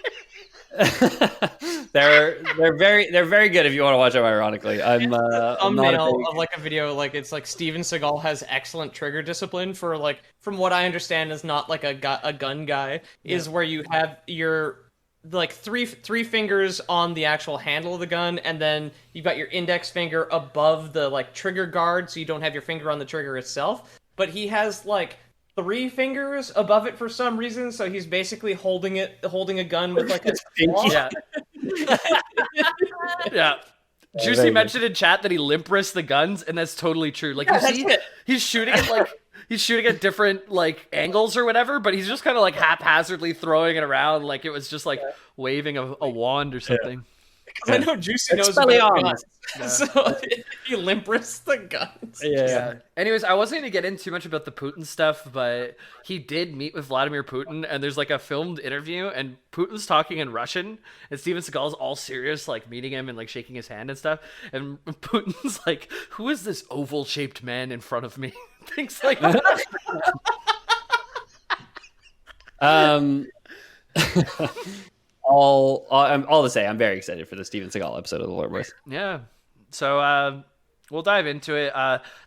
they're very good if you want to watch them. Ironically, I'm not thumbnail of like a video, like it's like Steven Seagal has excellent trigger discipline for like, from what I understand is not like a gun guy, is where you have your like three fingers on the actual handle of the gun, and then you've got your index finger above the like trigger guard, so you don't have your finger on the trigger itself. But he has like 3 fingers above it for some reason, so he's basically holding a gun with like a pinky. Yeah. Juicy mentioned in chat that he limp wrists the guns, and that's totally true. Like you see, he's shooting it like he's shooting at different like angles or whatever, but he's just kind of like haphazardly throwing it around like it was just like waving a wand or something. Because I know Juicy knows about guns, so he limp wrists the guns. Yeah. Anyways, I wasn't going to get into too much about the Putin stuff, but he did meet with Vladimir Putin, and there's like a filmed interview, and Putin's talking in Russian, and Steven Seagal's all serious, like meeting him and like shaking his hand and stuff, and Putin's like, "Who is this oval-shaped man in front of me?" Things like that. All to say, I'm very excited for the Steven Seagal episode of The Lord Boys. Yeah. So we'll dive into it.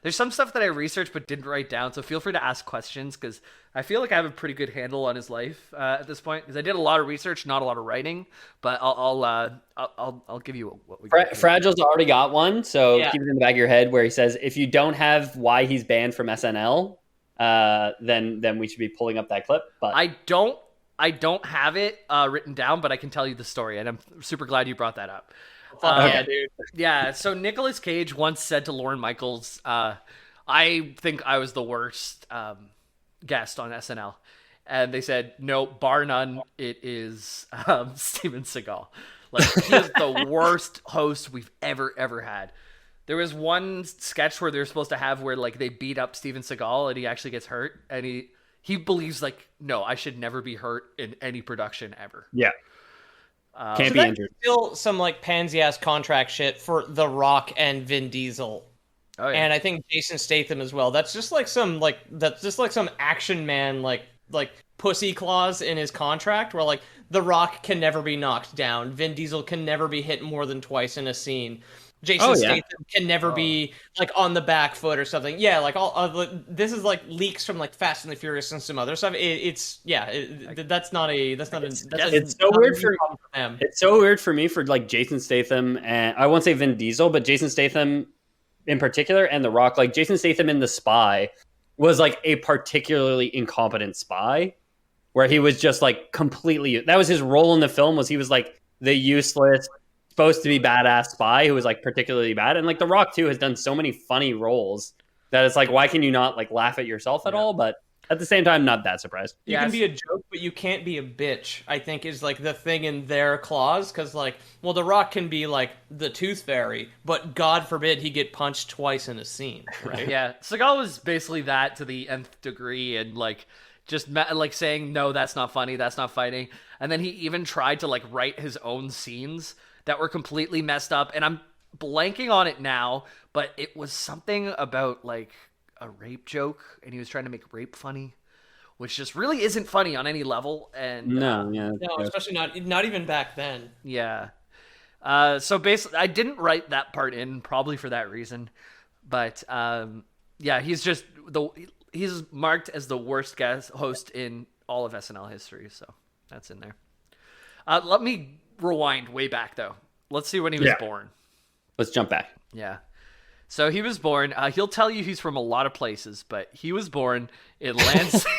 There's some stuff that I researched but didn't write down, so feel free to ask questions because I feel like I have a pretty good handle on his life at this point because I did a lot of research, not a lot of writing. But I'll give you what we got. Fragile's already got one, so keep it in the back of your head where he says if you don't have why he's banned from SNL, then we should be pulling up that clip. But I don't have it written down, but I can tell you the story, and I'm super glad you brought that up. Yeah, dude. Yeah, so Nicolas Cage once said to Lorne Michaels, I think I was the worst guest on SNL. And they said, no, bar none, it is Steven Seagal. Like, he is the worst host we've ever had. There was one sketch where they were supposed to have where, like, they beat up Steven Seagal, and he actually gets hurt, and he believes, like, no, I should never be hurt in any production ever. Yeah. Can't so be that's injured. Still some like pansy-ass contract shit for The Rock and Vin Diesel. Oh, yeah. And I think Jason Statham as well. That's just like some action man like pussy clause in his contract where like The Rock can never be knocked down. Vin Diesel can never be hit more than twice in a scene. Jason Statham can never be like on the back foot or something. Yeah, like this is like leaks from like Fast and the Furious and some other stuff. It's so weird for them. It's so weird for me for like Jason Statham and I won't say Vin Diesel, but Jason Statham in particular and The Rock. Like Jason Statham in The Spy was like a particularly incompetent spy where he was just like completely. That was his role in the film. Was he was like the useless, supposed to be badass spy who was like particularly bad. And like The Rock too has done so many funny roles that it's like, why can you not like laugh at yourself at all? But at the same time, not that surprised. You can be a joke, but you can't be a bitch, I think is like the thing in their clause. Cause like, well, The Rock can be like the Tooth Fairy, but God forbid he get punched twice in a scene. Right? Yeah. Seagal was basically that to the nth degree and like, just like saying, no, that's not funny. That's not fighting. And then he even tried to like write his own scenes that were completely messed up, and I'm blanking on it now, but it was something about like a rape joke, and he was trying to make rape funny, which just really isn't funny on any level. And no, especially not even back then. Yeah. So basically, I didn't write that part in, probably for that reason, but yeah, he's marked as the worst guest host in all of SNL history, so that's in there. Let me rewind way back though. Let's see when he was born. Let's jump back. Yeah. So he was born. He'll tell you he's from a lot of places, but he was born in Lansing.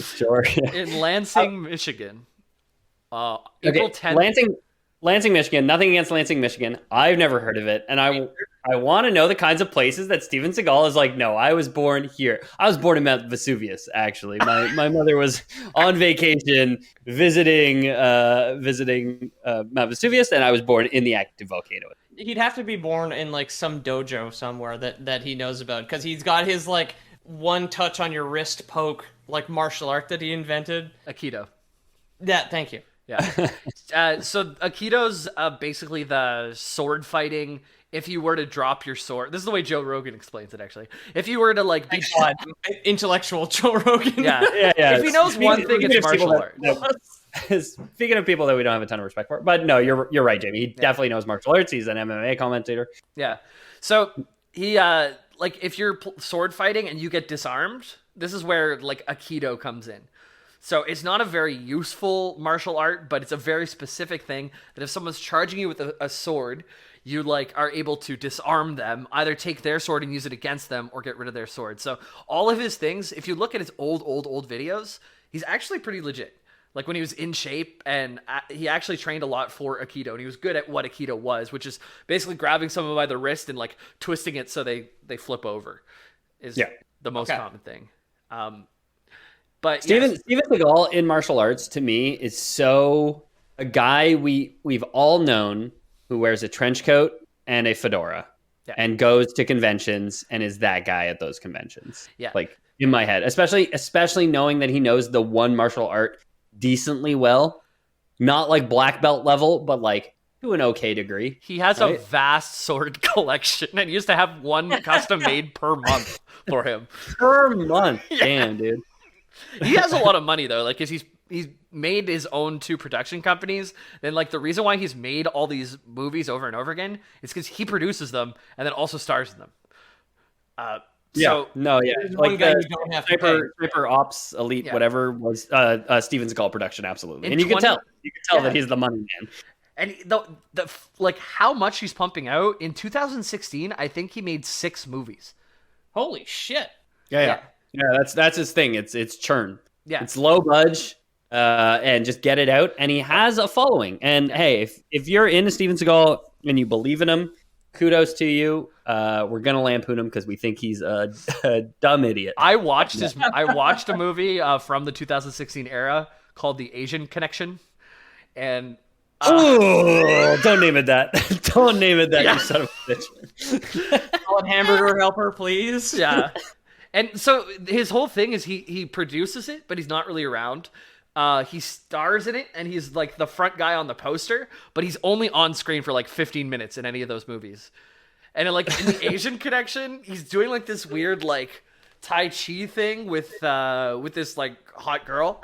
Sure. In Lansing, Michigan. April 10th. Lansing, Michigan. Nothing against Lansing, Michigan. I've never heard of it, and I want to know the kinds of places that Steven Seagal is like. No, I was born here. I was born in Mount Vesuvius. Actually, my mother was on vacation visiting Mount Vesuvius, and I was born in the active volcano. He'd have to be born in like some dojo somewhere that he knows about, because he's got his like one touch on your wrist poke like martial art that he invented. Aikido. Yeah, thank you. Yeah. So Aikido's basically the sword fighting. If you were to drop your sword, this is the way Joe Rogan explains it. Actually, if you were to like be Intellectual Joe Rogan. yeah. If he knows one thing, it's martial art. Speaking of people that we don't have a ton of respect for, but no, you're right, Jamie. He definitely knows martial arts. He's an MMA commentator. Yeah. So he like if you're sword fighting and you get disarmed, this is where like Aikido comes in. So it's not a very useful martial art, but it's a very specific thing that if someone's charging you with a sword, you like are able to disarm them, either take their sword and use it against them or get rid of their sword. So all of his things, if you look at his old videos, he's actually pretty legit. Like when he was in shape, and he actually trained a lot for Aikido, and he was good at what Aikido was, which is basically grabbing someone by the wrist and like twisting it so they flip over is the most common thing. But Steven Seagal in martial arts to me is so a guy we've all known who wears a trench coat and a fedora and goes to conventions and is that guy at those conventions. Yeah. Like in my head, especially knowing that he knows the one martial art decently well, not like black belt level, but like to an okay degree. He has a vast sword collection and he used to have one custom made per month for him. Per month. Damn, dude. He has a lot of money though, like he's made his own 2 production companies. Then like the reason why he's made all these movies over and over again is because he produces them and then also stars in them. Like guy you don't have to Sniper Ops Elite, whatever was Steven Seagal production, absolutely. And you can tell that he's the money man. And the like how much he's pumping out in 2016, I think he made 6 movies. Holy shit. Yeah, that's his thing. It's churn. Yeah. It's low budge, and just get it out. And he has a following. And hey, if you're into Steven Seagal and you believe in him, kudos to you. We're gonna lampoon him because we think he's a dumb idiot. I watched a movie from the 2016 era called The Asian Connection, and don't name it that. Don't name it that, you son of a bitch. Call it Hamburger Helper, please. Yeah. And so his whole thing is he produces it, but he's not really around. He stars in it, and he's like the front guy on the poster, but he's only on screen for like 15 minutes in any of those movies. And like in the Asian Connection, he's doing like this weird like Tai Chi thing with this like hot girl.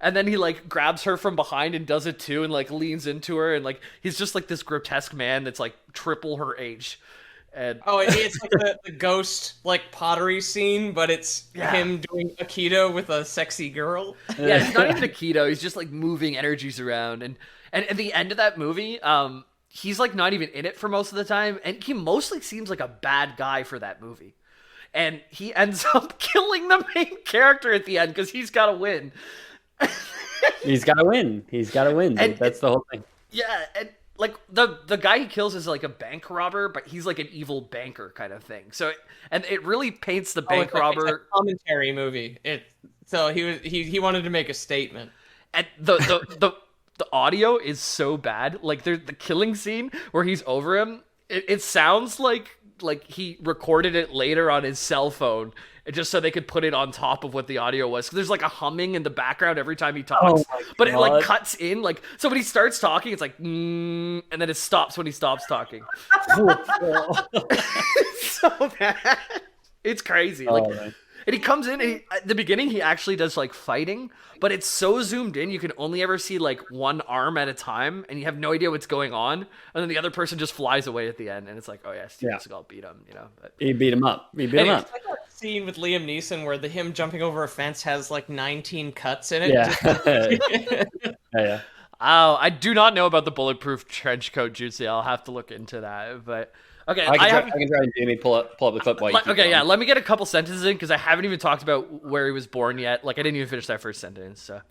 And then he like grabs her from behind and does it too, and like leans into her, and like he's just like this grotesque man that's like triple her age. And it's like the ghost like pottery scene, but it's him doing Aikido with a sexy girl. Yeah, it's not even Aikido. He's just like moving energies around, and at the end of that movie, he's like not even in it for most of the time, and he mostly seems like a bad guy for that movie, and he ends up killing the main character at the end because he's got to win. He's got to win. Dude. That's the whole thing. Yeah, and like the guy he kills is like a bank robber, but he's like an evil banker kind of thing. So it really paints the bank robber. It's a commentary movie. So he wanted to make a statement. And the audio is so bad. Like the killing scene where he's over him, it sounds like he recorded it later on his cell phone, just so they could put it on top of what the audio was. 'Cause there's like a humming in the background every time he talks, but it like cuts in. Like so when he starts talking, it's like, and then it stops when he stops talking. So bad. It's crazy. Like, and he comes in, and at the beginning, he actually does like fighting, but it's so zoomed in, you can only ever see like one arm at a time, and you have no idea what's going on. And then the other person just flies away at the end, and it's like, oh yeah, Steven Seagal beat him, you know. But he beat him up. It's like that scene with Liam Neeson where him jumping over a fence has like 19 cuts in it. Yeah. Oh, I do not know about the bulletproof trench coat jutsu. I'll have to look into that, but. Okay, I can try and Jamie pull up the clip while you keep going. Let me get a couple sentences in because I haven't even talked about where he was born yet. Like I didn't even finish that first sentence. So,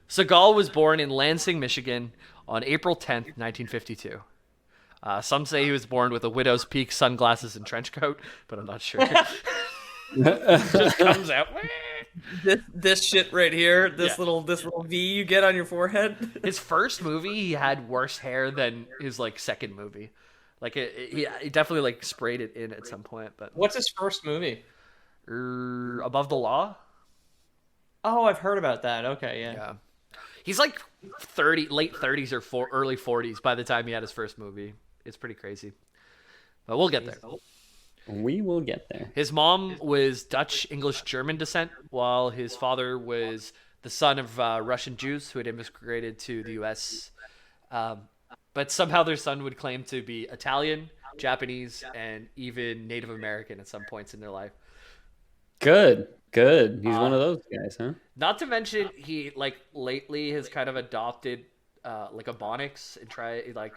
Segal was born in Lansing, Michigan, on April 10th, 1952. Some say he was born with a widow's peak, sunglasses, and trench coat, but I'm not sure. Just comes out. This shit right here, this Yeah. little V you get on your forehead. His first movie, he had worse hair than his like second movie. Like he definitely like sprayed it in at some point. But What's his first movie? Above the Law. Oh, I've heard about that. Okay, yeah. Yeah, he's like late 30s or early 40s by the time he had his first movie. It's pretty crazy, but we'll get there. We will get there. His mom was Dutch, English, German descent, while his father was the son of Russian Jews who had immigrated to the U.S. But somehow their son would claim to be Italian, Japanese, and even Native American at some points in their life. Good. He's one of those guys, huh? Not to mention, he like lately has kind of adopted like Ebonics and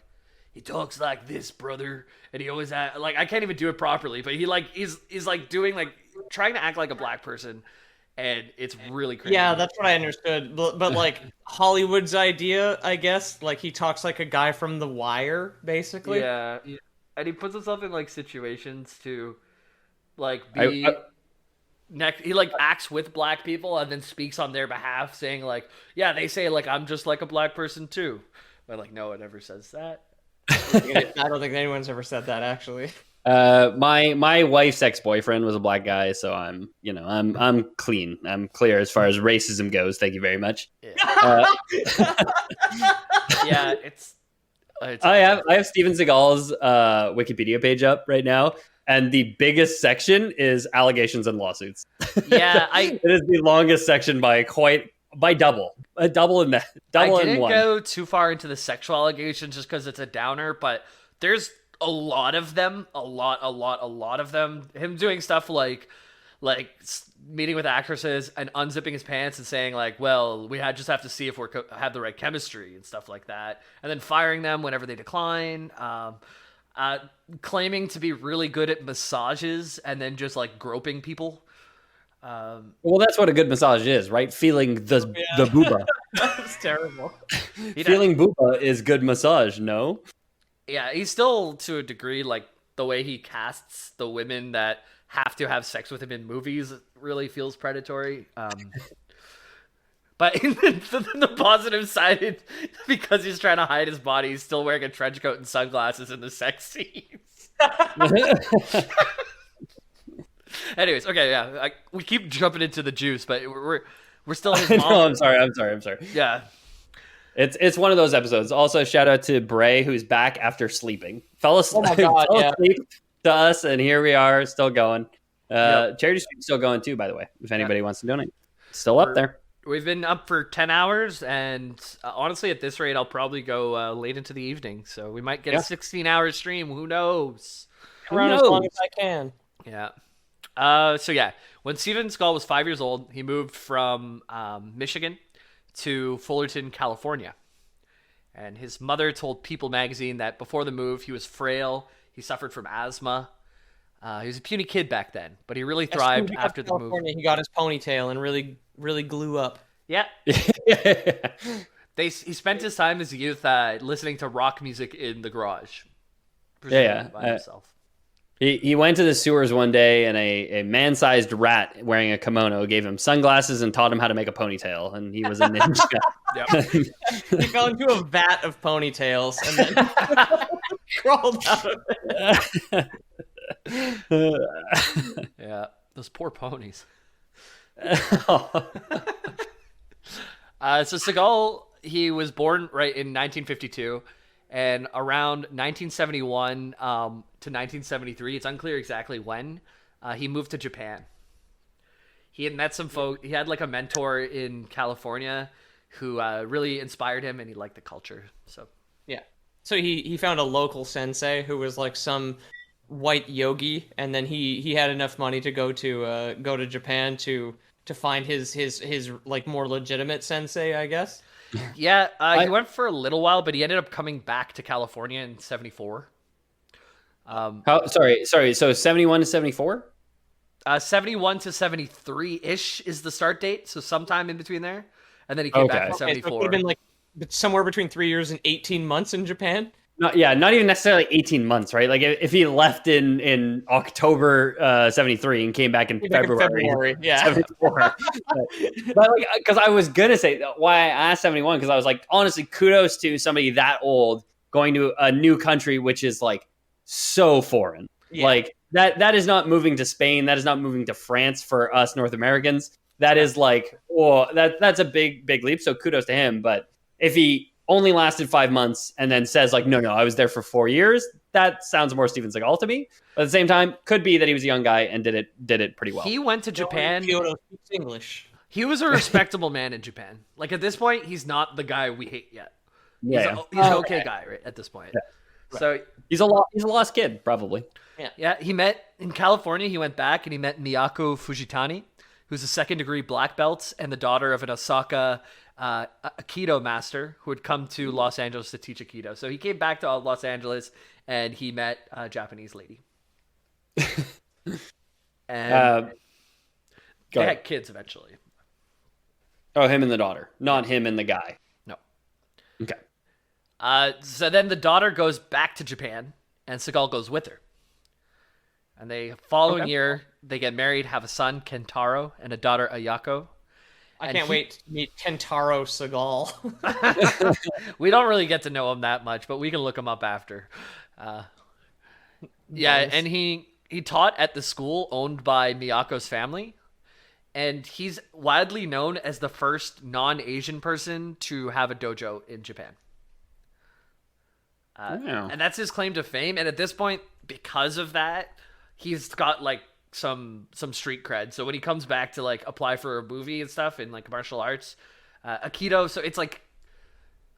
he talks like this, brother, and he always like I can't even do it properly, but he's like doing like trying to act like a black person, and it's really crazy. Yeah, that's what I understood. But like Hollywood's idea, I guess, like he talks like a guy from The Wire, basically. Yeah, and he puts himself in like situations to like be. He like acts with black people and then speaks on their behalf, saying like, "Yeah, they say like I'm just like a black person too," but like no one ever says that. I don't think anyone's ever said that actually. My wife's ex-boyfriend was a black guy, so I'm clean. I'm clear as far as racism goes. Thank you very much. Yeah, yeah it's I have Steven Seagal's Wikipedia page up right now, and the biggest section is allegations and lawsuits. Yeah, it is the longest section by double. A double in that. Double I in didn't one. go too far into the sexual allegations just because it's a downer, but there's a lot of them. A lot of them. Him doing stuff like meeting with actresses and unzipping his pants and saying like, well, we just have to see if we have the right chemistry and stuff like that, and then firing them whenever they decline. Claiming to be really good at massages and then just like groping people. Well, that's what a good massage is, right? Feeling the booba. That's terrible. Feeling booba is good massage, no? Yeah, he's still to a degree like the way he casts the women that have to have sex with him in movies really feels predatory. But in the positive side, because he's trying to hide his body, he's still wearing a trench coat and sunglasses in the sex scenes. Anyways, okay, yeah, we keep jumping into the juice, but we're still his mom. No, I'm sorry. Yeah. It's one of those episodes. Also, shout out to Bray, who's back after sleeping. Fell asleep, Oh my God, yeah. asleep to us, and here we are, still going. Yep. Charity Street's still going too, by the way, if anybody wants to donate. Still up there. We've been up for 10 hours, and honestly, at this rate, I'll probably go late into the evening, so we might get a 16-hour stream. Who knows? Run as long as I can. Yeah. So yeah, when Steven Seagal was 5 years old, he moved from Michigan to Fullerton, California. And his mother told People magazine that before the move, he was frail. He suffered from asthma. He was a puny kid back then, but he really thrived after the move. He got his ponytail and really glue up. Yeah. He spent his time as a youth listening to rock music in the garage. Yeah. By himself. He went to the sewers one day, and a man-sized rat wearing a kimono gave him sunglasses and taught him how to make a ponytail, and he was a ninja. Yep. He fell into a vat of ponytails and then crawled out of it. Yeah, those poor ponies. So Segal, he was born right in 1952, and around 1971 to 1973, it's unclear exactly when, he moved to Japan. He had met some folk. He had like a mentor in California who really inspired him, and he liked the culture. So yeah, so he found a local sensei who was like some white yogi, and then he had enough money to go to Japan to find his like more legitimate sensei, I guess. Yeah, he went for a little while, but he ended up coming back to California in 74. Sorry. So 71 to 74? 71 to 73-ish is the start date, so sometime in between there. And then he came back in Okay, so it 74. could have been like somewhere between 3 years and 18 months in Japan. Not even necessarily 18 monthts, right? Like if he left in October 73 and came back in February yeah. 74. but like, because I was gonna say why I asked 71, because I was like, honestly, kudos to somebody that old going to a new country which is like so foreign. Yeah. Like that is not moving to Spain, that is not moving to France for us North Americans. That is like, that's a big leap. So kudos to him. But if he only lasted 5 months and then says like, no, I was there for 4 years, that sounds more Steven Seagal to me. But at the same time, could be that he was a young guy and did it pretty well. He went to Japan. Kyoto speaks English. He was a respectable man in Japan. Like at this point, he's not the guy we hate yet. He's an okay guy, right? At this point, right. So he's a lost kid, probably. Yeah. He met in California. He went back and he met Miyako Fujitani, who's a 2nd-degree black belt and the daughter of an Osaka Aikido master who had come to Los Angeles to teach Aikido. So he came back to Los Angeles and he met a Japanese lady. And they had kids eventually. Oh, him and the daughter, not him and the guy. No. Okay. So then the daughter goes back to Japan and Seagal goes with her. And the following year, they get married, have a son, Kentaro, and a daughter, Ayako. I can't wait to meet Kentaro Segal. We don't really get to know him that much, but we can look him up after. And he taught at the school owned by Miyako's family. And he's widely known as the first non-Asian person to have a dojo in Japan. And that's his claim to fame. And at this point, because of that, he's got like some street cred. So when he comes back to like apply for a movie and stuff in like martial arts, Aikido. So it's like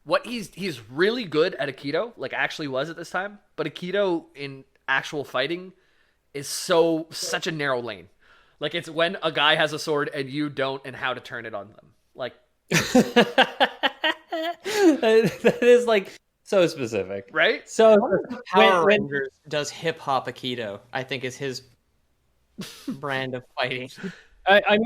what he's really good at Aikido, like actually was at this time. But Aikido in actual fighting is such a narrow lane. Like it's when a guy has a sword and you don't, and how to turn it on them. Like that is like so specific, right? So Power Rangers does hip hop Aikido, I think, is his brand of fighting. I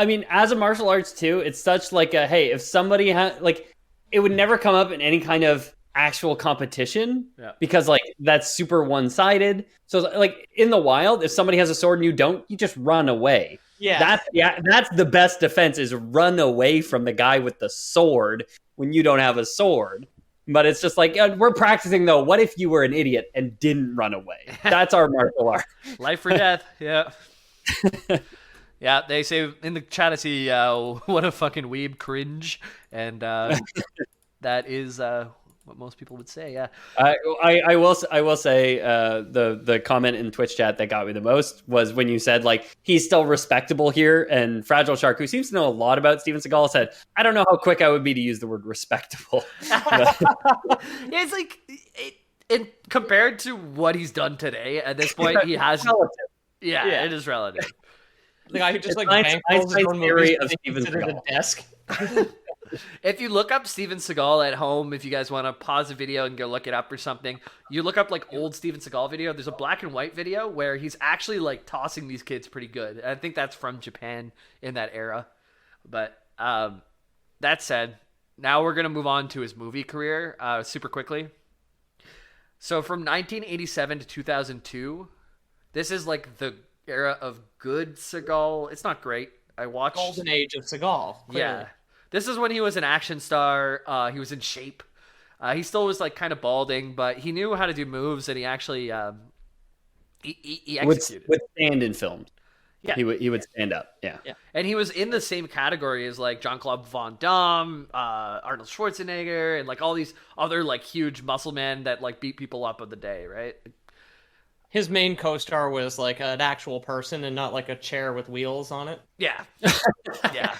mean, as a martial arts too, it's such like a hey, if somebody had like, it would never come up in any kind of actual competition because like that's super one-sided. So like in the wild, if somebody has a sword and you don't, you just run away. That's the best defense, is run away from the guy with the sword when you don't have a sword. But it's just like, we're practicing though. What if you were an idiot and didn't run away? That's our martial art. Life or death. Yeah. Yeah, they say in the chat, I see what a fucking weeb, cringe, and that is what most people would say. Yeah, I will say the comment in Twitch chat that got me the most was when you said like he's still respectable here, and Fragile Shark, who seems to know a lot about Steven Seagal, said, I don't know how quick I would be to use the word respectable. It's like it compared to what he's done today. At this point, he has it is relative. The guy who just like bankrolls his own theory movies of Steven Seagal. a desk. If you look up Steven Seagal at home, if you guys want to pause the video and go look it up or something, you look up like old Steven Seagal video. There's a black and white video where he's actually like tossing these kids pretty good. I think that's from Japan in that era. But that said, now we're gonna move on to his movie career super quickly. So from 1987 to 2002, this is like the era of good Seagal. It's not great. I watched Golden Age of Seagal. Clearly. Yeah. This is when he was an action star. He was in shape. He still was like kind of balding, but he knew how to do moves, and he actually he executed. Would stand in films. Yeah, he would stand up. Yeah. And he was in the same category as like Jean-Claude Van Damme, Arnold Schwarzenegger, and like all these other like huge muscle men that like beat people up of the day, right? His main co-star was like an actual person and not like a chair with wheels on it. Yeah. Yeah.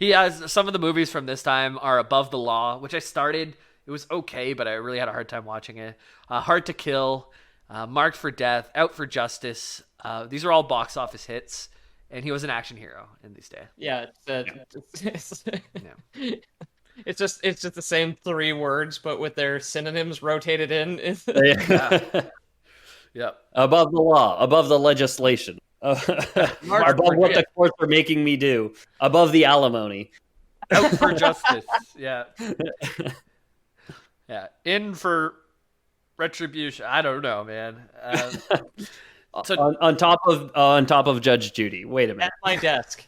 He has some of the movies from this time are Above the Law, which I started. It was okay, but I really had a hard time watching it. Hard to Kill, Marked for Death, Out for Justice. These are all box office hits, and he was an action hero in these days. Yeah, it's just the same three words, but with their synonyms rotated in. Yeah. Above the law, above the legislation, above what the courts are making me do, above the alimony. Out for justice. Yeah. Yeah. In for retribution. I don't know, man. So on top of Judge Judy. Wait a minute. At my desk.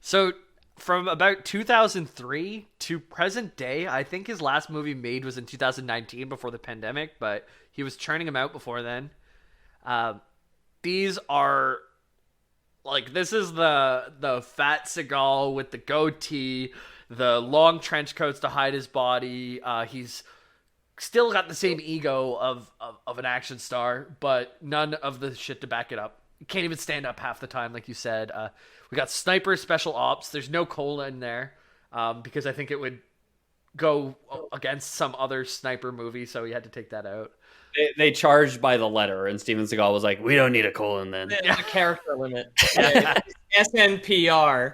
So from about 2003 to present day, I think his last movie made was in 2019 before the pandemic, but he was churning them out before then. These are like, this is the fat Segal with the goatee, the long trench coats to hide his body. He's still got the same ego of an action star, but none of the shit to back it up. You can't even stand up half the time, like you said. We got sniper special ops. There's no cola in there because I think it would go against some other sniper movie, so we had to take that out. They charged by the letter, and Steven Seagal was like, "We don't need a colon then." The character limit. SNPR.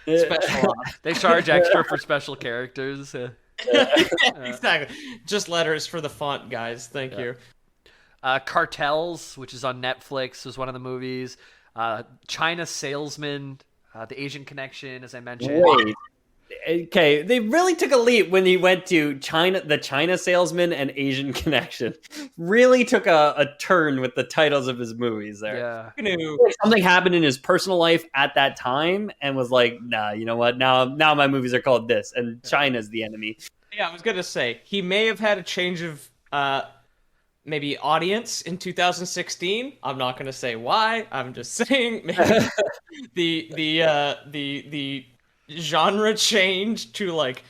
Special ops. They charge extra for special characters. Exactly. Just letters for the font, guys. Thank you. Cartels, which is on Netflix, was one of the movies. China Salesman, The Asian Connection, as I mentioned. Wait. Okay, they really took a leap when he went to China, the China Salesman and Asian Connection. Really took a turn with the titles of his movies there. Yeah. Something happened in his personal life at that time and was like, nah, you know what? Now my movies are called this, and China's the enemy. Yeah, I was going to say, he may have had a change of maybe audience in 2016. I'm not going to say why. I'm just saying maybe the genre change to like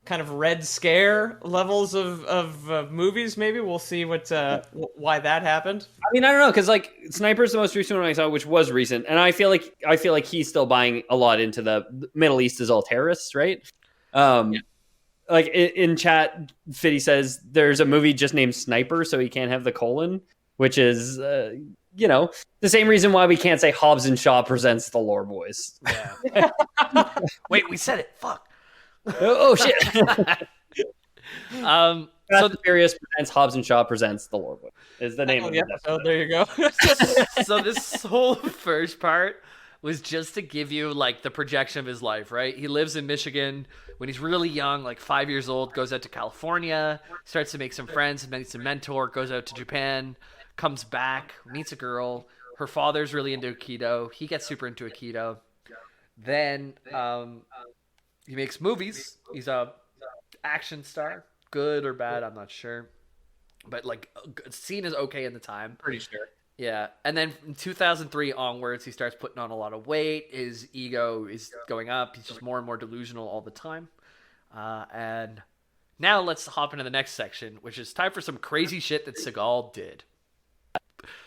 kind of Red Scare levels of movies. Maybe we'll see why that happened. I mean, I don't know, because like Sniper's the most recent one I saw, which was recent, and I feel like he's still buying a lot into the Middle East is all terrorists, right? Yeah. Like in chat, Fitty says there's a movie just named Sniper, so he can't have the colon, which is the same reason why we can't say Hobbs and Shaw presents the Lore Boys. Yeah. Wait, we said it. Fuck. Oh shit. So the Furious presents Hobbs and Shaw presents the Lore Boys is the name of the episode. There you go. So this whole first part was just to give you like the projection of his life, right? He lives in Michigan when he's really young, like 5 years old, goes out to California, starts to make some friends, meets a mentor, goes out to Japan, comes back, meets a girl. Her father's really into Aikido. He gets super into Aikido. Then he makes movies. He's a action star. Good or bad, I'm not sure. But like seen as okay in the time. Pretty sure. Yeah, and then from 2003 onwards, he starts putting on a lot of weight. His ego is going up. He's just more and more delusional all the time. And now let's hop into the next section, which is time for some crazy shit that Segal did.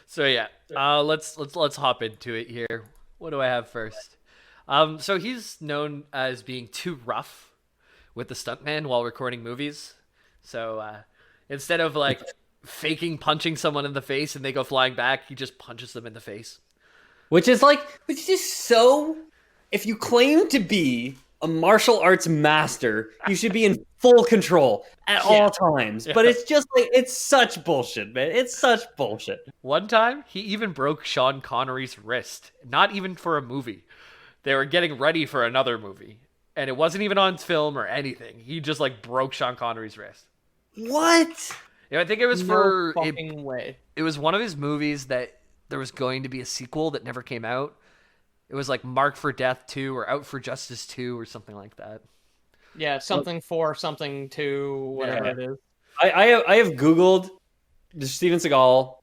So yeah, let's hop into it here. What do I have first? So he's known as being too rough with the stuntman while recording movies. So instead of like faking punching someone in the face and they go flying back, he just punches them in the face. Which is so. If you claim to be a martial arts master, you should be in full control at all times. But it's just like, it's such bullshit, man. It's such bullshit. One time, he even broke Sean Connery's wrist. Not even for a movie. They were getting ready for another movie. And it wasn't even on film or anything. He just like broke Sean Connery's wrist. What? Yeah, I think it was way. It was one of his movies that there was going to be a sequel that never came out. It was like Mark for Death 2 or Out for Justice 2 or something like that. Yeah, something for something to whatever it is. I have Googled Steven Seagal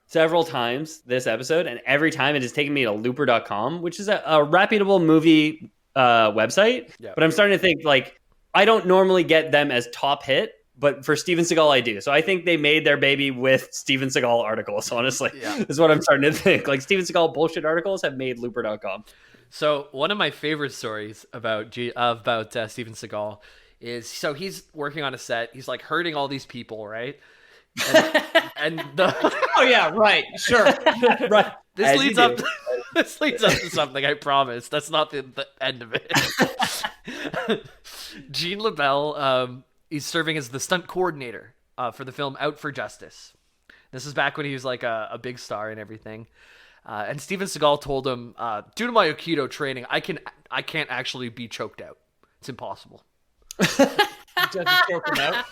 several times this episode, and every time it has taken me to looper.com, which is a reputable movie website. Yeah. But I'm starting to think like I don't normally get them as top hit. But for Steven Seagal, I do. So I think they made their baby with Steven Seagal articles, honestly. Yeah. Is what I'm starting to think. Like, Steven Seagal bullshit articles have made Looper.com. So one of my favorite stories about Steven Seagal is, so he's working on a set. He's, like, hurting all these people, right? Oh, yeah, right. Sure. Right. This leads up to something, I promise. That's not the end of it. Jean LaBelle... he's serving as the stunt coordinator for the film Out for Justice. This is back when he was like a big star and everything. And Steven Seagal told him, due to my Aikido training, I can't actually be choked out. It's impossible. Doesn't choke him out.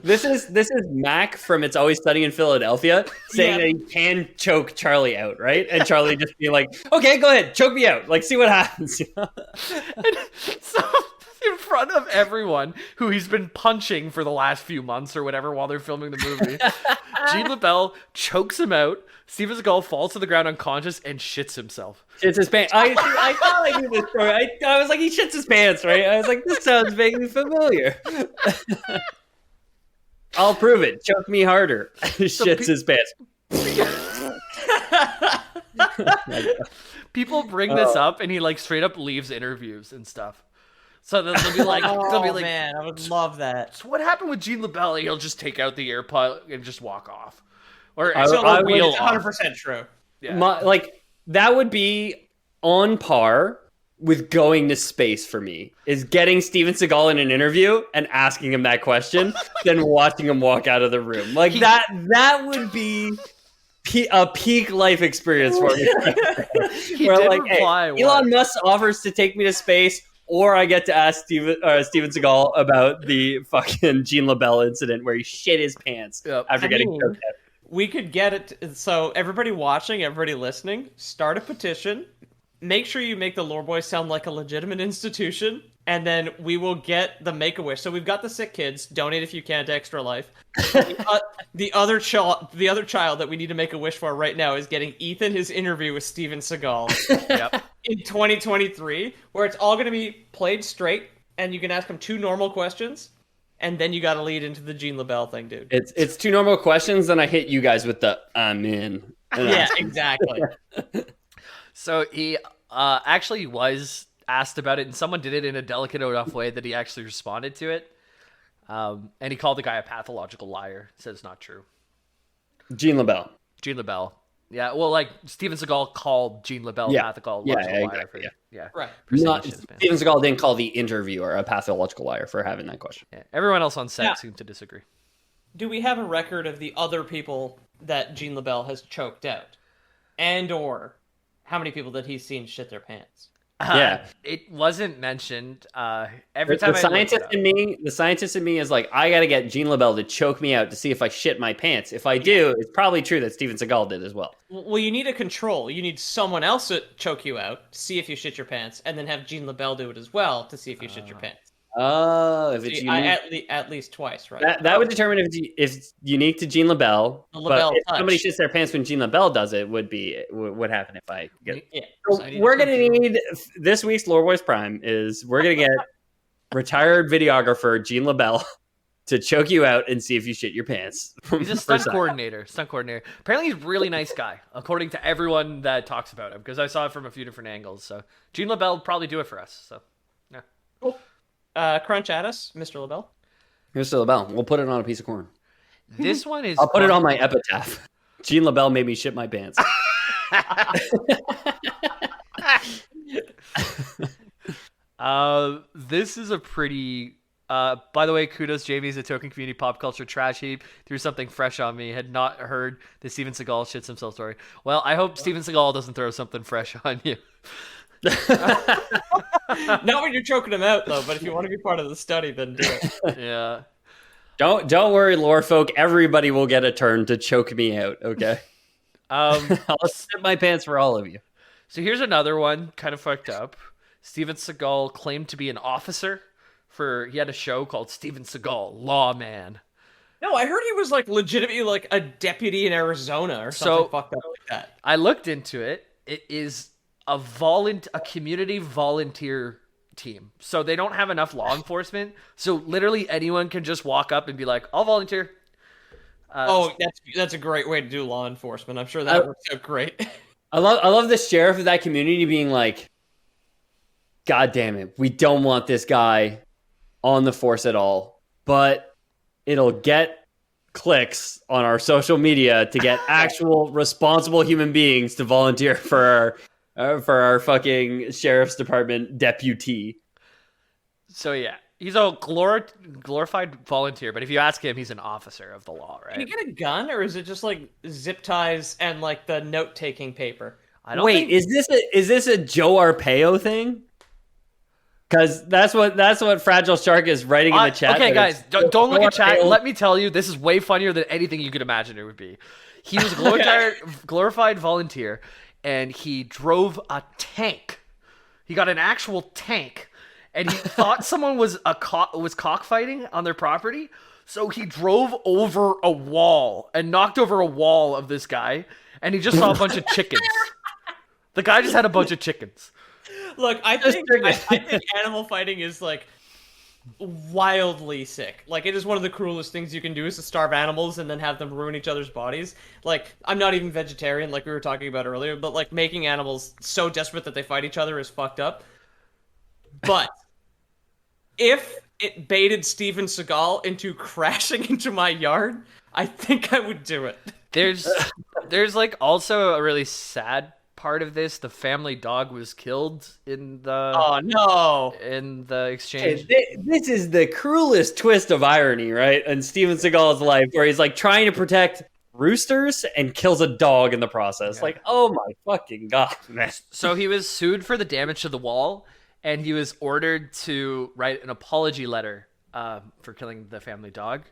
This is Mac from It's Always Sunny in Philadelphia saying that he can choke Charlie out, right? And Charlie just being like, "Okay, go ahead, choke me out. Like, see what happens." And so in front of everyone who he's been punching for the last few months or whatever while they're filming the movie, Jean LaBelle chokes him out. Steven Seagal falls to the ground unconscious and shits himself. Shits his pants. I thought I knew this story. I was like, he shits his pants, right? I was like, this sounds vaguely familiar. I'll prove it. Choke me harder. Shits his pants. People bring this up, and he like straight up leaves interviews and stuff. So they'll be like, man, I would love that. So what happened with Jean LaBelle? He'll just take out the AirPod and just walk off, or I so wheel it's off. 100% true. Yeah. That would be on par with going to space for me, is getting Steven Seagal in an interview and asking him that question, then watching him walk out of the room. Like that would be a peak life experience for me. Where like, hey, Elon Musk offers to take me to space, or I get to ask Steven Seagal about the fucking Jean LaBelle incident where he shit his pants after getting choked out. We could get it. So everybody watching, everybody listening, start a petition. Make sure you make the Lore Boys sound like a legitimate institution, and then we will get the Make-A-Wish. So we've got the sick kids. Donate if you can to Extra Life. The other child that we need to make a wish for right now is getting Ethan his interview with Steven Seagal in 2023, where it's all going to be played straight, and you can ask him 2 normal questions, and then you got to lead into the Jean LaBelle thing, dude. It's 2 normal questions, then I hit you guys with the I'm in. Yeah, exactly. So he actually was asked about it, and someone did it in a delicate enough way that he actually responded to it. And he called the guy a pathological liar. Said it's not true. Jean LaBelle. Yeah, well, like Steven Seagal called Jean LaBelle a pathological liar. Exactly, right. Steven Seagal didn't call the interviewer a pathological liar for having that question. Yeah, everyone else on set seemed to disagree. Do we have a record of the other people that Jean LaBelle has choked out? And or how many people that he's seen shit their pants? It wasn't mentioned. Every time the scientist in me is like, I gotta get Jean LaBelle to choke me out to see if I shit my pants. If I do, it's probably true that Steven Seagal did as well. Well, you need a control. You need someone else to choke you out, see if you shit your pants, and then have Jean LaBelle do it as well to see if you shit your pants. Oh, if it's unique. At least twice, right? That would determine if it's unique to Jean LaBelle. But if somebody shits their pants when Jean LaBelle does it, would happen if I get it. Yeah. So we're gonna need this week's Lore Boys Prime is we're gonna get retired videographer Jean LaBelle to choke you out and see if you shit your pants. He's a stunt coordinator. Apparently, he's a really nice guy, according to everyone that talks about him. Because I saw it from a few different angles. So Jean LaBelle would probably do it for us. So yeah. Cool. Crunch at us, Mr. LaBelle. Mr. LaBelle, we'll put it on a piece of corn. This one is. I'll put it on my epitaph. Jean LaBelle made me shit my pants. This is a pretty. By the way, kudos, Jamie's a token community pop culture trash heap. Threw something fresh on me. Had not heard the Steven Seagal shits himself story. Well, I hope Steven Seagal doesn't throw something fresh on you. Not when you're choking him out, though. But if you want to be part of the study, then do it. Yeah. Don't worry, lore folk. Everybody will get a turn to choke me out. Okay. I'll shit my pants for all of you. So here's another one, kind of fucked up. Steven Seagal claimed to be an officer. He had a show called Steven Seagal, Lawman. No, I heard he was like legitimately like a deputy in Arizona or something fucked up like that. I looked into it. It is a community volunteer team. So they don't have enough law enforcement. So literally anyone can just walk up and be like, I'll volunteer. That's a great way to do law enforcement. I'm sure that works out great. I love the sheriff of that community being like, God damn it, we don't want this guy on the force at all, but it'll get clicks on our social media to get actual responsible human beings to volunteer for our fucking sheriff's department deputy. So yeah, He's a glorified volunteer, but if you ask him, he's an officer of the law, right? Did he get a gun, or is it just like zip ties and like the note-taking paper? I don't Wait, think... is this a Joe Arpaio thing? Because that's what Fragile Shark is writing in the chat. Okay, guys, don't look at chat. Arpaio. Let me tell you, this is way funnier than anything you could imagine it would be. He was a glorified volunteer, and he drove a tank. He got an actual tank, and he thought someone was cockfighting on their property, so he drove over a wall and knocked over a wall of this guy, and he just saw a bunch of chickens. The guy just had a bunch of chickens. Look, I think animal fighting is like wildly sick. Like, it is one of the cruelest things you can do, is to starve animals and then have them ruin each other's bodies. Like, I'm not even vegetarian, like we were talking about earlier, but like making animals so desperate that they fight each other is fucked up. But if it baited Steven Seagal into crashing into my yard, I think I would do it. There's like also a really sad part of this. The family dog was killed in the exchange. This is the cruelest twist of irony, right? In Steven Seagal's life, where he's like trying to protect roosters and kills a dog in the process. Like, oh my fucking god, man. So he was sued for the damage to the wall, and he was ordered to write an apology letter for killing the family dog.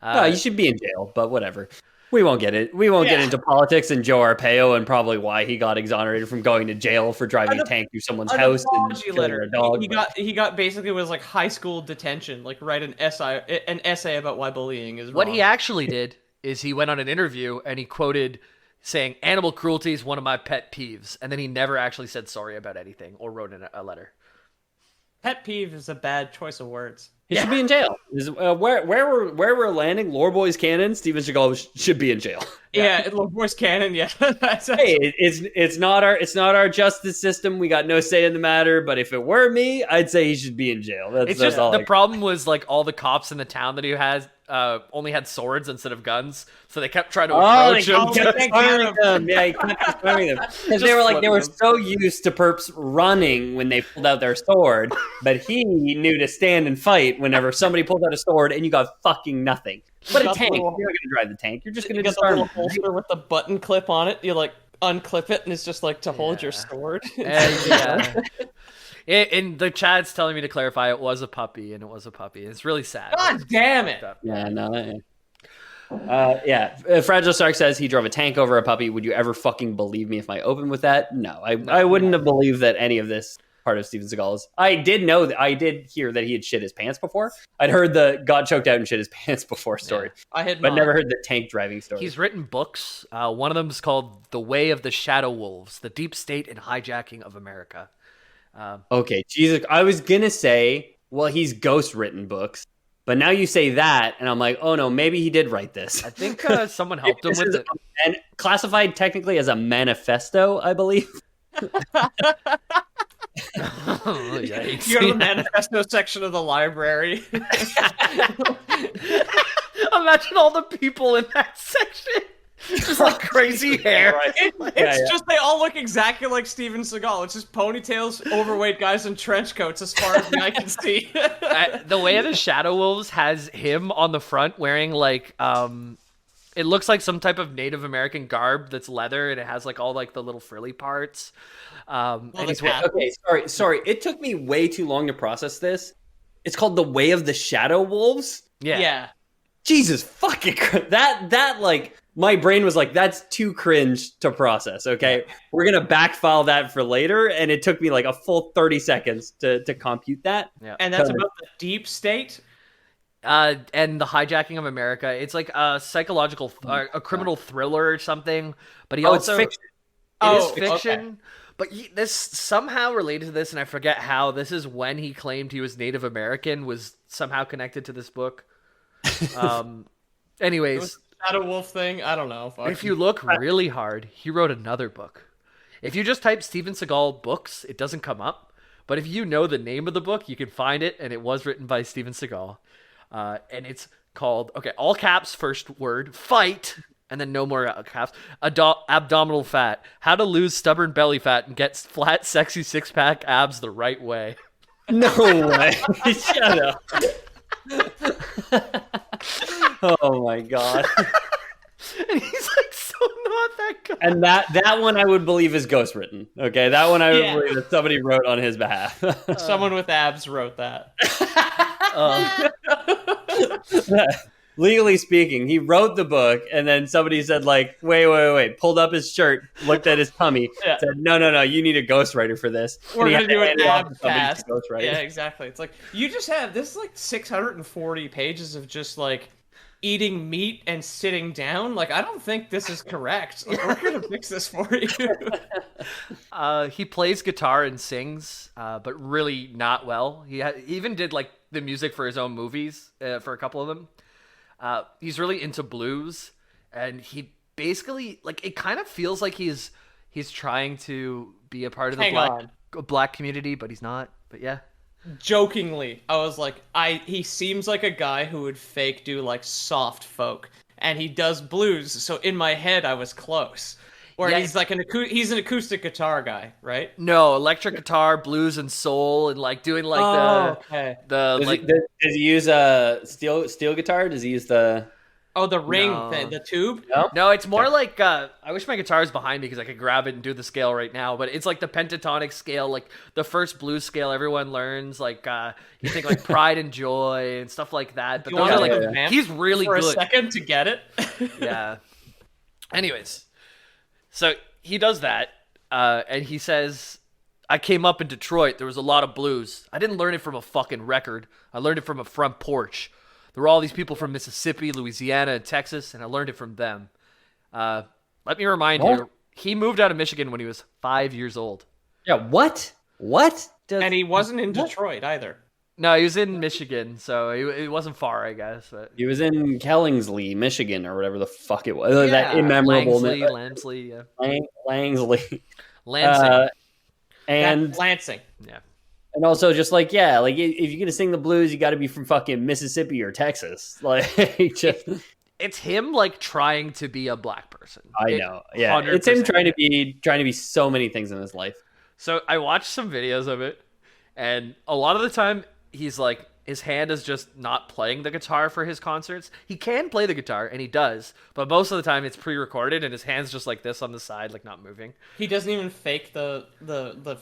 No, you should be in jail, but whatever. We won't get it. We won't get into politics and Joe Arpaio and probably why he got exonerated from going to jail for driving a tank through someone's house and killing a dog. He got basically was like high school detention, like write an essay about why bullying is wrong. What he actually did is he went on an interview and he quoted saying, "Animal cruelty is one of my pet peeves," and then he never actually said sorry about anything or wrote in a letter. Pet peeve is a bad choice of words. He should be in jail. Where we're landing, Lore Boys canon, Steven Seagal should be in jail. Yeah, Lore Boys canon. Yeah. Hey, it's not our justice system. We got no say in the matter. But if it were me, I'd say he should be in jail. That's just all. The problem was like all the cops in the town that he has only had swords instead of guns, so they kept trying to approach him. He kept disarming them. Yeah, he kept disarming them because they were so used to perps running when they pulled out their sword, but he knew to stand and fight whenever somebody pulled out a sword, and you got fucking nothing. But a tank, you're not going to drive the tank. You're just going to disarm it. Holster with the button clip on it. You like unclip it, and it's just like to hold your sword. In the chat's telling me to clarify, it was a puppy, and it was a puppy. It's really sad. God damn it! Yeah, no. Fragile Shark says he drove a tank over a puppy. Would you ever fucking believe me if I opened with that? No, I wouldn't have believed that any of this part of Steven Seagal's. I did hear that he had shit his pants before. I'd heard the got choked out and shit his pants before story. Yeah, I had but never heard the tank driving story. He's written books. One of them is called The Way of the Shadow Wolves, The Deep State and Hijacking of America. Okay, Jesus. I was going to say, well, he's ghost written books. But now you say that, and I'm like, oh no, maybe he did write this. I think someone helped him with it. And classified technically as a manifesto, I believe. Oh, yikes. You go to the manifesto section of the library. Imagine all the people in that section. Just like crazy hair. It's just they all look exactly like Steven Seagal. It's just ponytails, overweight guys in trench coats as far as the eye can see. The Way of the Shadow Wolves has him on the front wearing like it looks like some type of Native American garb that's leather, and it has like all like the little frilly parts. And he's okay, sorry. It took me way too long to process this. It's called The Way of the Shadow Wolves. Yeah. Jesus fucking that like my brain was like, that's too cringe to process. Okay, we're gonna backfile that for later, and it took me like a full 30 seconds to compute that. Yeah. And that's about the deep state. And the hijacking of America. It's like a psychological, a criminal thriller or something. But he also it's fiction. It is fiction. Okay. But this somehow related to this, and I forget how. This is when he claimed he was Native American, was somehow connected to this book. Anyways, it was the Shadow Wolf thing. I don't know. If you look really hard, he wrote another book. If you just type Steven Seagal books, it doesn't come up. But if you know the name of the book, you can find it, and it was written by Steven Seagal. And it's called, all caps, first word, fight, and then no more caps, abdominal fat, how to lose stubborn belly fat and get flat, sexy six-pack abs the right way. No way. Shut up. Oh my god. And he's like, so not that guy. And that one I would believe is ghost written. Okay, that one I would Yeah. believe that somebody wrote on his behalf. Someone with abs wrote that. Legally speaking, he wrote the book, and then somebody said, like, wait, pulled up his shirt, looked at his tummy, Yeah. said, no, you need a ghostwriter for this. We're And he gonna had to do an hand it off ab to somebody to cast. ghostwrite. Yeah, exactly. It's like you just have this is like 640 pages of just like eating meat and sitting down. Like I don't think this is correct. Like, we're gonna fix this for you. He plays guitar and sings, but really not well. He even did like the music for his own movies, for a couple of them. He's really into blues, and he basically like it kind of feels like he's trying to be a part of the black community, but he's not. But yeah. Jokingly, I was like, he seems like a guy who would fake do like soft folk, and he does blues. So in my head, I was close. Where Yeah. he's like he's an acoustic guitar guy, right? No, electric guitar, blues and soul, and like doing like okay. the Does he use a steel guitar? Does he use the... Oh, the ring No. thing, the tube. No, it's more like I wish my guitar was behind me because I could grab it and do the scale right now. But it's like the pentatonic scale, like the first blues scale everyone learns. Like you think like Pride and Joy and stuff like that. But You those wanna are like look at the he's really for good. a second to get it. Yeah. Anyways, so he does that, and he says, "I came up in Detroit. There was a lot of blues. I didn't learn it from a fucking record. I learned it from a front porch. There were all these people from Mississippi, Louisiana, and Texas, and I learned it from them." Let me remind you, he moved out of Michigan when he was 5 years old. Yeah, what? And he wasn't in Detroit either. No, he was in Michigan, so it wasn't far, I guess. But He was in Kellingsley, Michigan, or whatever the fuck it was. That Yeah, immemorable... Lamsley, yeah. Langsley. Lansing. And Lansing. Yeah. And also, just like, yeah, like if you're gonna sing the blues, you got to be from fucking Mississippi or Texas. Like, just It's him like trying to be a black person. I know, yeah, it's him trying to be so many things in his life. So I watched some videos of it, and a lot of the time he's like, his hand is just not playing the guitar for his concerts. He can play the guitar, and he does, but most of the time it's pre-recorded, and his hand's just like this on the side, like not moving. He doesn't even fake the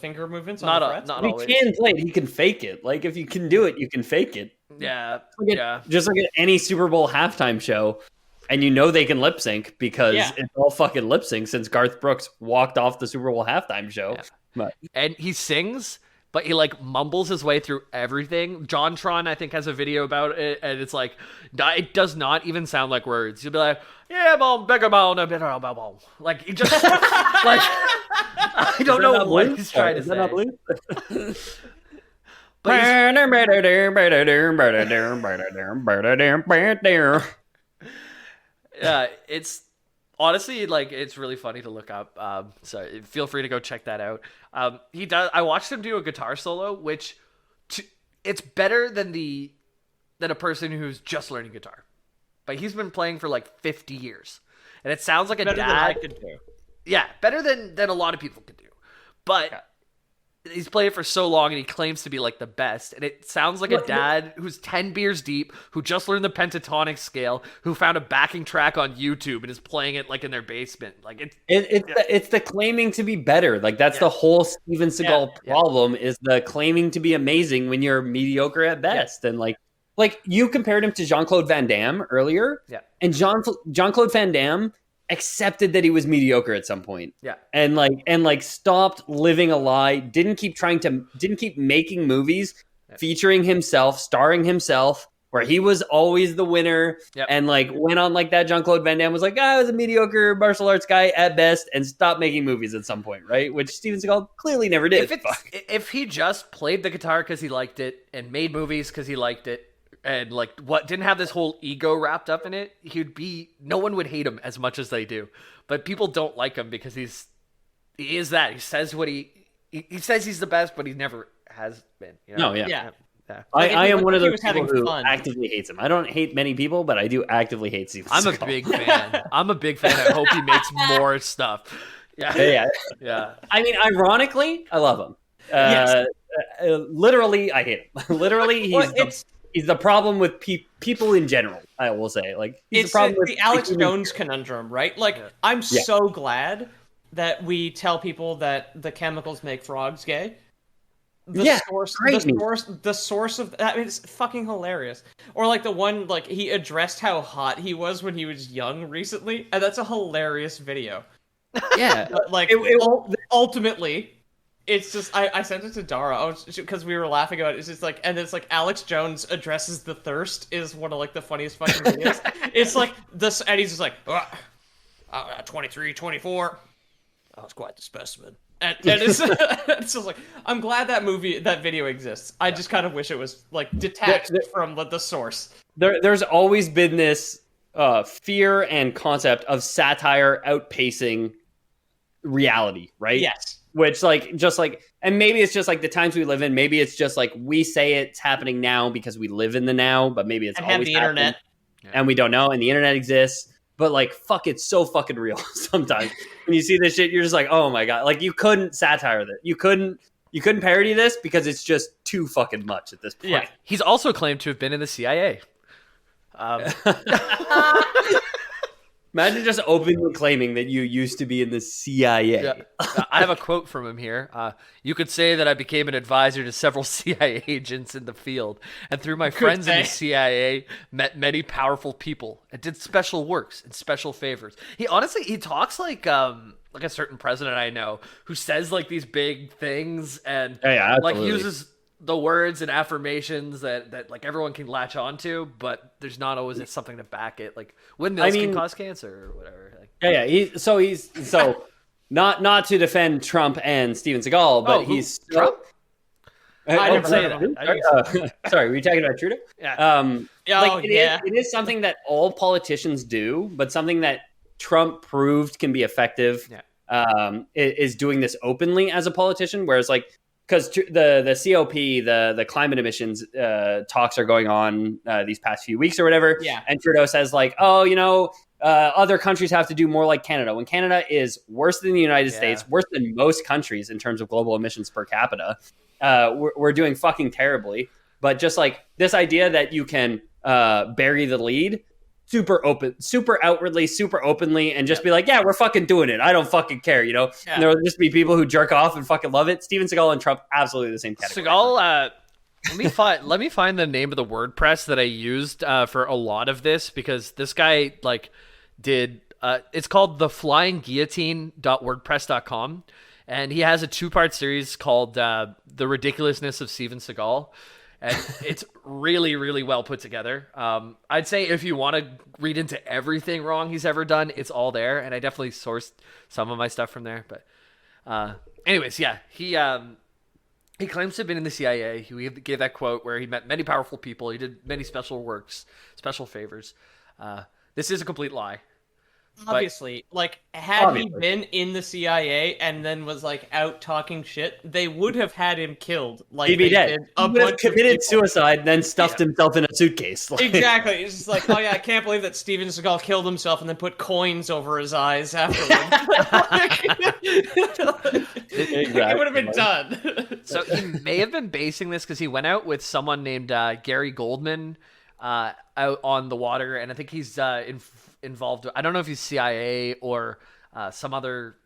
finger movements on Not the a, frets. not He always. can play it. He can fake it. Like, if you can do it, you can fake it. Yeah, Like yeah. Just like at any Super Bowl halftime show, and you know they can lip sync because Yeah. it's all fucking lip sync since Garth Brooks walked off the Super Bowl halftime show. Yeah. But And he sings, but he like mumbles his way through everything. JonTron, I think, has a video about it, and it's like, it does not even sound like words. You'll be like, yeah, bom, bigger bom, bigger bom. Like, he just, like, I don't know what he's trying to Is that not say. blue? But But yeah, it's honestly like it's really funny to look up. So feel free to go check that out. He does. I watched him do a guitar solo, which it's better than a person who's just learning guitar. But he's been playing for like 50 years, and it sounds like a Better than I dad. could do. Yeah, better than a lot of people could do. But he's played it for so long, and he claims to be like the best. And it sounds like a dad who's 10 beers deep, who just learned the pentatonic scale, who found a backing track on YouTube and is playing it like in their basement. Like it's the claiming to be better. Like that's the whole Steven Seagal problem is the claiming to be amazing when you're mediocre at best. And like you compared him to Jean-Claude Van Damme earlier. Yeah. And Jean-Claude Van Damme accepted that he was mediocre at some point. Yeah. And stopped living a lie, didn't keep making movies featuring himself, starring himself, where he was always the winner. Yep. And like went on like that. Jean-Claude Van Damme was like, I was a mediocre martial arts guy at best, and stopped making movies at some point, right? Which Steven Seagal clearly never did. If he just played the guitar because he liked it and made movies because he liked it, and like didn't have this whole ego wrapped up in it, no one would hate him as much as they do. But people don't like him because he is that. He says what he says he's the best, but he never has been. You know? No, yeah. Yeah. I am one of those having people who fun. actively hates him. I don't hate many people, but I do actively hate Steven I'm a Seagal. big fan. I hope he makes more stuff. Yeah. Yeah. Yeah. I mean, ironically, I love him. Yes. Literally, I hate him. Literally, he's Well, he's the problem with people in general. I will say, like, he's it's the problem with the Alex people in Jones conundrum, right? Like, I'm so glad that we tell people that the chemicals make frogs gay. The source of that is fucking hilarious. Or like the one, like, he addressed how hot he was when he was young recently, and that's a hilarious video. Yeah, But, like, ultimately, it's just I sent it to Dara because we were laughing about it. It's just like, and it's like Alex Jones addresses the thirst is one of like the funniest fucking videos. It's like this, and he's just like 23, 24. I was quite the specimen. And it's just like, I'm glad that video exists. I just kind of wish it was like detached from the source. There's always been this fear and concept of satire outpacing reality, right? Yes. Which, like, just like, and maybe it's just like the times we live in. Maybe it's just like we say it's happening now because we live in the now, but maybe it's and always have the internet, and we don't know, and the internet exists. But like, fuck, it's so fucking real. Sometimes when you see this shit, you're just like, oh my god, like you couldn't satire that, you couldn't parody this because it's just too fucking much at this point. Yeah, he's also claimed to have been in the CIA. Imagine just openly claiming that you used to be in the CIA. Yeah. I have a quote from him here. You could say that I became an advisor to several CIA agents in the field, and through my friends in the CIA, met many powerful people and did special works and special favors. He talks like a certain president I know who says like these big things and like uses the words and affirmations that like everyone can latch onto, but there's not always something to back it. Like windmills can cause cancer or whatever. Like, He's not to defend Trump and Steven Seagal, but he's Trump. I didn't say that. Sorry, were you talking about Trudeau? Yeah. It is something that all politicians do, but something that Trump proved can be effective. Yeah. Is doing this openly as a politician, whereas like. Because the COP, the climate emissions talks are going on these past few weeks or whatever. Yeah. And Trudeau says like, other countries have to do more like Canada. When Canada is worse than the United States, worse than most countries in terms of global emissions per capita, we're doing fucking terribly. But just like this idea that you can bury the lead, super open, super outwardly, super openly, and just be like, yeah, we're fucking doing it. I don't fucking care, you know? Yeah. And there will just be people who jerk off and fucking love it. Steven Seagal and Trump, absolutely the same category. Seagal, let me find the name of the WordPress that I used for a lot of this, because this guy like did, it's called theflyingguillotine.wordpress.com. And he has a 2-part series called The Ridiculousness of Steven Seagal. And it's really, really well put together. I'd say if you want to read into everything wrong he's ever done, it's all there. And I definitely sourced some of my stuff from there. But anyways, yeah, he claims to have been in the CIA. He gave that quote where he met many powerful people. He did many special works, special favors. This is a complete lie. Obviously, like, had he been in the CIA and then was like out talking shit, they would have had him killed. Like, he'd be dead. He would have committed suicide, then stuffed himself in a suitcase. Like. Exactly. It's just like, oh yeah, I can't believe that Steven Seagal killed himself and then put coins over his eyes afterwards. Exactly. It would have been done. So he may have been basing this because he went out with someone named Gary Goldman out on the water, and I think he's involved. I don't know if he's CIA or some other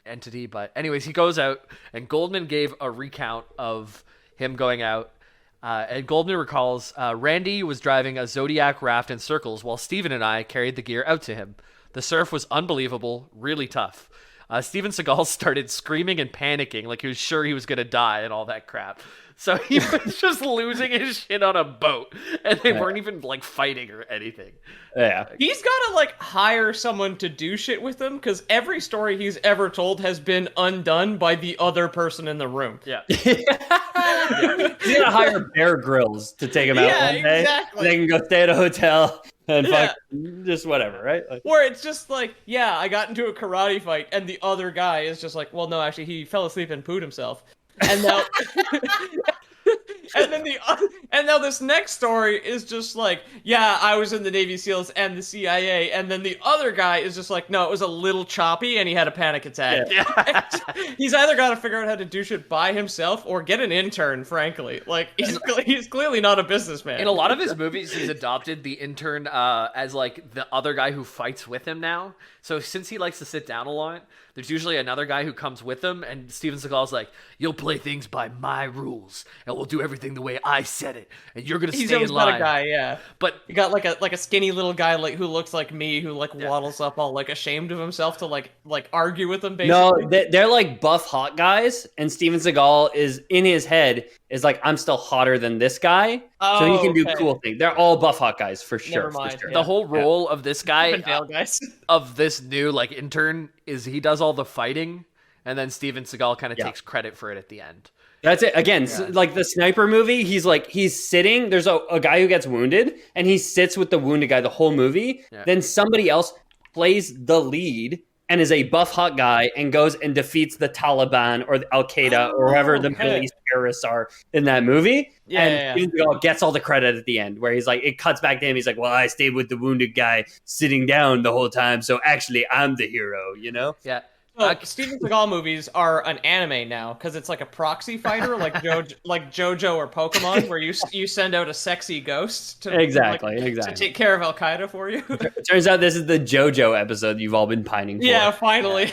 entity, but anyways, he goes out, and Goldman gave a recount of him going out. And Goldman recalls, Randy was driving a Zodiac raft in circles while Steven and I carried the gear out to him. The surf was unbelievable, really tough. Steven Seagal started screaming and panicking like he was sure he was going to die and all that crap. So he was just losing his shit on a boat, and they weren't even like fighting or anything. Yeah. He's got to like hire someone to do shit with him, because every story he's ever told has been undone by the other person in the room. Yeah. He's gonna hire Bear Grylls to take him out one day. Exactly. They can go stay at a hotel and fuck just whatever, right? Like, where it's just like, yeah, I got into a karate fight, and the other guy is just like, well, no, actually, he fell asleep and pooed himself. And now, And then and now this next story is just like, yeah, I was in the Navy SEALs and the CIA, and then the other guy is just like, no, it was a little choppy and he had a panic attack. Yeah. He's either got to figure out how to do shit by himself or get an intern. Frankly, like he's clearly not a businessman. In a lot of his movies, he's adopted the intern as like the other guy who fights with him now. So since he likes to sit down a lot, there's usually another guy who comes with him, and Steven Seagal's like, "You'll play things by my rules, and we'll do everything the way I said it, and you're gonna He's stay in always line." got a guy, yeah. But You got like a skinny little guy like who looks like me, who like waddles up all like ashamed of himself to like argue with him. Basically, No, they're like buff hot guys, and Steven Seagal is in his head is like, I'm still hotter than this guy, so he can do cool things. They're all buff hot guys for sure. Never mind. For sure. the whole role of this guy, guys. of this new like intern, is he does all the fighting, and then Steven Seagal kind of takes credit for it at the end. That's it. Again, like the sniper movie, he's sitting. There's a guy who gets wounded, and he sits with the wounded guy the whole movie. Yeah. Then somebody else plays the lead and is a buff hot guy and goes and defeats the Taliban or the Al Qaeda or whoever the Middle East terrorists are in that movie. And Steven Seagal gets all the credit at the end, where he's like, it cuts back to him. He's like, well, I stayed with the wounded guy sitting down the whole time, so actually I'm the hero, you know? Yeah. So, Steven Seagal movies are an anime now because it's like a proxy fighter, like JoJo or Pokemon, where you send out a sexy ghost to to take care of Al Qaeda for you. It turns out this is the JoJo episode you've all been pining for. Yeah, finally.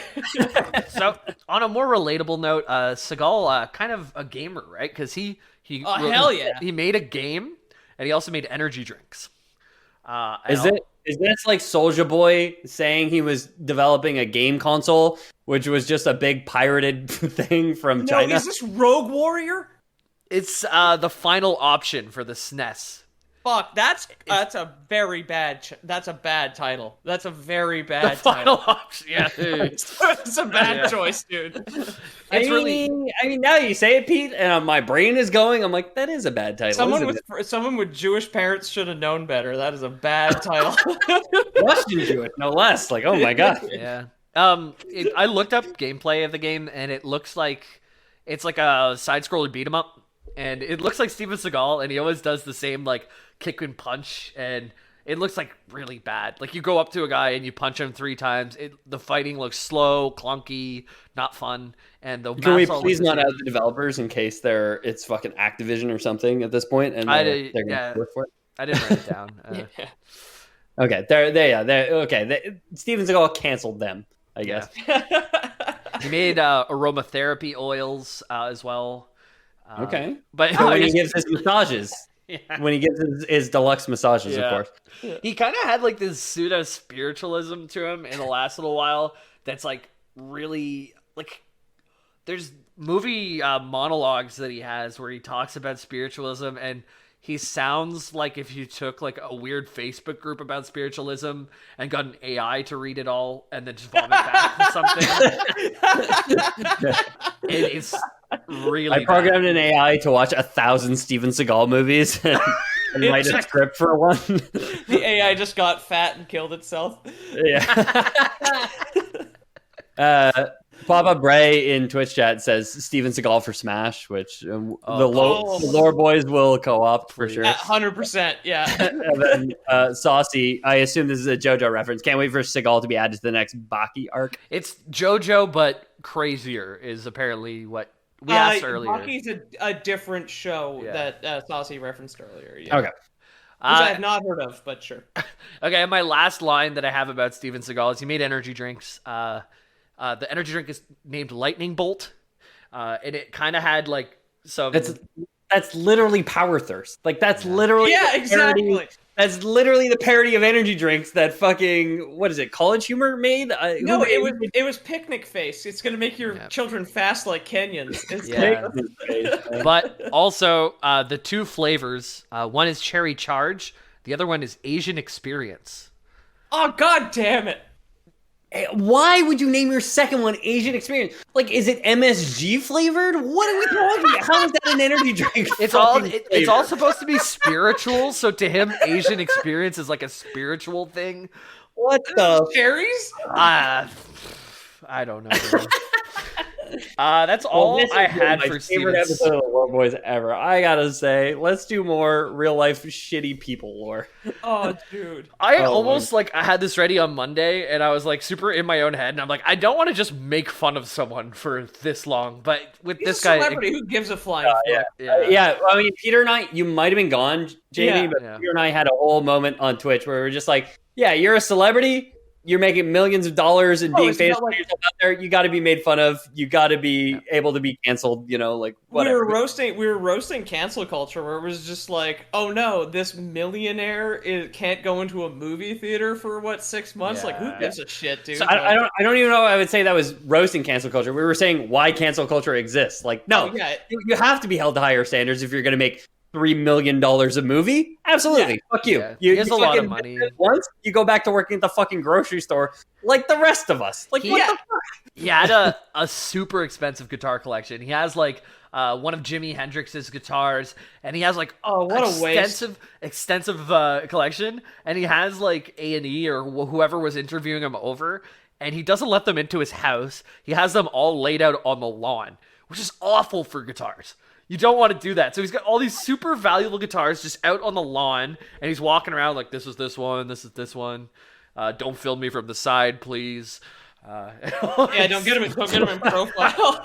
So on a more relatable note, Seagal, kind of a gamer, right? Because hell yeah, he made a game, and he also made energy drinks. Is this like Soulja Boy saying he was developing a game console, which was just a big pirated thing from China? No, is this Rogue Warrior? It's the final option for the SNES. Fuck, that's a very bad. That's a bad title. That's a very bad The final title. option, yeah. It's a bad choice, dude. I mean, now you say it, Pete, and my brain is going. I'm like, that is a bad title. Someone with Jewish parents should have known better. That is a bad title. Russian Jewish, no less. Like, oh my god. Yeah. I looked up gameplay of the game, and it looks like it's like a side-scroller beat 'em up, and it looks like Steven Seagal, and he always does the same like kick and punch, and it looks like really bad. Like you go up to a guy and you punch him 3 times. The fighting looks slow, clunky, not fun, and the Can we please not add the developers in case it's fucking Activision or something at this point, and they're gonna work for it? I didn't write it down. Okay, Steven Seagal canceled them, I guess. He made aromatherapy oils as well. Okay, but when he gives his massages. Yeah. When he gives his deluxe massages, of course. He kind of had like this pseudo spiritualism to him in the last little while. That's like really like there's movie monologues that he has where he talks about spiritualism, and he sounds like if you took like a weird Facebook group about spiritualism and got an AI to read it all and then just vomit back something. It's really I programmed an AI to watch 1,000 Steven Seagal movies and write a script for one. The AI just got fat and killed itself. Yeah. Papa Bray in Twitch chat says Steven Seagal for Smash, which the lore boys will co-opt for sure. 100%, yeah. And then Saucy, I assume this is a JoJo reference. Can't wait for Seagal to be added to the next Baki arc. It's JoJo, but crazier is apparently what we asked earlier. Baki's a different show that Saucy referenced earlier. Yeah. Okay. Which I have not heard of, but sure. Okay, and my last line that I have about Steven Seagal is he made energy drinks. The energy drink is named Lightning Bolt, and it kind of had like some. That's literally Power Thirst. Like that's literally exactly. That's literally the parody of energy drinks that fucking what is it? College Humor made. No, it was Picnic Face. It's gonna make your children fast like Kenyans. But also the 2 flavors. One is Cherry Charge. The other one is Asian Experience. Oh god damn it! Why would you name your second one Asian Experience? Like, is it MSG flavored? What are we talking about? How is that an energy drink? It's all supposed to be spiritual. So to him, Asian Experience is like a spiritual thing. What the cherries? I don't know. That's all this I has been had my for favorite Steven's. episode of the Lore Boys ever. I gotta say, let's do more real life shitty people lore. Oh, dude. I Oh, almost like I had this ready on Monday, and I was like super in my own head, and I'm like, I don't want to just make fun of someone for this long, but with He's this a guy, celebrity. Who gives a flying fuck? yeah. I mean, Peter and I, you might have been gone, Jamie, Yeah. but Yeah. Peter and I had a whole moment on Twitch where we were just like, yeah, you're a celebrity. You're making millions of dollars and being it's famous not like- for yourself out there. You got to be made fun of. You got to be able to be canceled. Like whatever. We were roasting cancel culture, where it was just like, oh no, this millionaire can't go into a movie theater for 6 months. Like, who gives a shit, dude? So I don't even know. I would say that was roasting cancel culture. We were saying why cancel culture exists. Like, no, you have to be held to higher standards if you're going to make $3 million a movie. Absolutely, fuck you. Yeah. You He has a lot of fucking money. did it once you go back to working at the fucking grocery store like the rest of us. Like, what the fuck? He had a super expensive guitar collection. He has like one of Jimi Hendrix's guitars, and he has like what a waste. extensive collection. And he has like A&E or whoever was interviewing him over, and he doesn't let them into his house. He has them all laid out on the lawn, which is awful for guitars. You don't want to do that. So he's got all these super valuable guitars just out on the lawn, and he's walking around like, this is this one, this is this one. Don't film me from the side, please. don't get him in profile.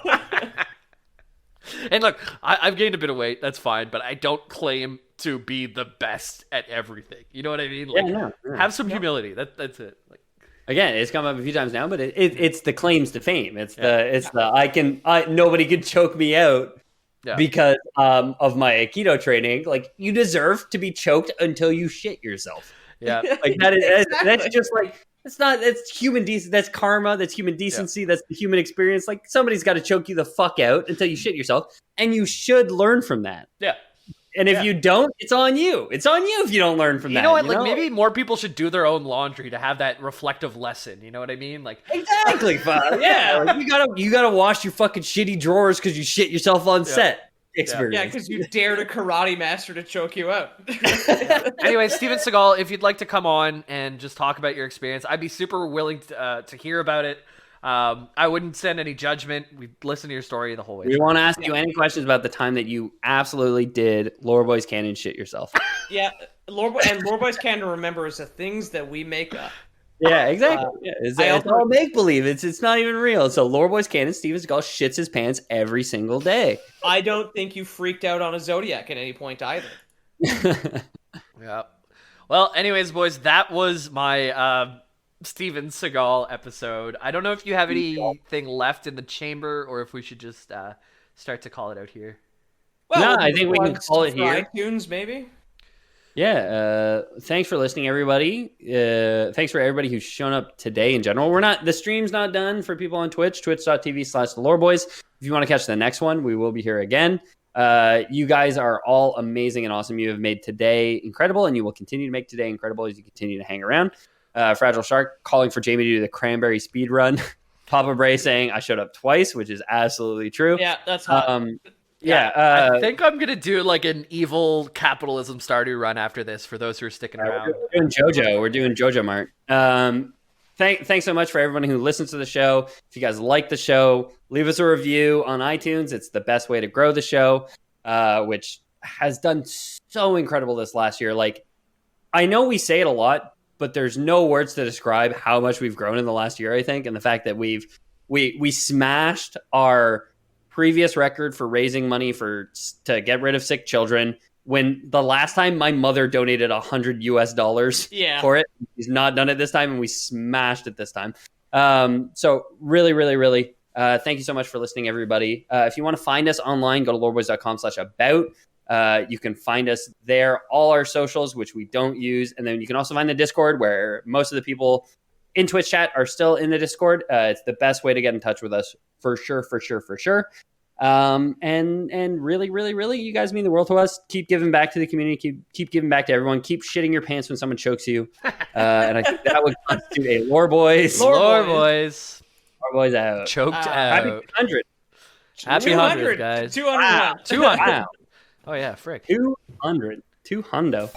And look, I've gained a bit of weight. That's fine, but I don't claim to be the best at everything. You know what I mean? Like, have some humility. That's it. Like, again, it's come up a few times now, but it's the claims to fame. It's the nobody could choke me out. Yeah. Because of my Aikido training. Like, you deserve to be choked until you shit yourself. Yeah. Like that's just like, that's human decency. That's karma. That's human decency. Yeah. That's the human experience. Like, somebody's got to choke you the fuck out until you shit yourself. And you should learn from that. Yeah. And if you don't, it's on you. It's on you if you don't learn from that. You know what? Like, maybe more people should do their own laundry to have that reflective lesson. You know what I mean? Like, exactly. Yeah. Like, you gotta wash your fucking shitty drawers because you shit yourself on set. Experience. Yeah, because you dared a karate master to choke you out. Anyway, Steven Segal, if you'd like to come on and just talk about your experience, I'd be super willing to hear about it. I wouldn't send any judgment. We'd listen to your story the whole way. We want to ask you any questions about the time that you absolutely did Lore Boys Canon shit yourself. Yeah, Lore Boys Canon, remember, is the things that we make up. Yeah, exactly. It's all make believe. It's not even real. So Lore Boys Canon, Steven Seagal shits his pants every single day. I don't think you freaked out on a Zodiac at any point either. Yeah. Well, anyways, boys, that was my Steven Seagal episode. I don't know if you have anything left in the chamber, or if we should just start to call it out here. Well, I think we can call it here. iTunes, maybe. Yeah. Thanks for listening, everybody. Thanks for everybody who's shown up today in general. The stream's not done for people on Twitch, twitch.tv/theloreboys. If you want to catch the next one, we will be here again. You guys are all amazing and awesome. You have made today incredible, and you will continue to make today incredible as you continue to hang around. Fragile Shark calling for Jamie to do the cranberry speed run. Papa Bray saying I showed up twice, which is absolutely true. Yeah, that's hot. I think I'm gonna do like an evil capitalism Stardew run after this for those who are sticking around. We're doing JoJo Mart. Thanks so much for everyone who listens to the show. If you guys like the show, leave us a review on iTunes. It's the best way to grow the show, which has done so incredible this last year. Like, I know we say it a lot, but there's no words to describe how much we've grown in the last year, I think. And the fact that we smashed our previous record for raising money to get rid of sick children, when the last time my mother donated $100 for it. She's not done it this time, and we smashed it this time. So really, really, really, thank you so much for listening, everybody. If you want to find us online, go to loreboys.com/about. You can find us there, all our socials, which we don't use. And then you can also find the Discord, where most of the people in Twitch chat are still in the Discord. It's the best way to get in touch with us, for sure. And really, really, really, you guys mean the world to us. Keep giving back to the community. Keep giving back to everyone. Keep shitting your pants when someone chokes you. And I think that would constitute a Lore Boys. Lore Boys out. Choked out. Happy 100. Happy 100, guys. 200. Wow. 200. Wow. Oh yeah, frick. 200. 200.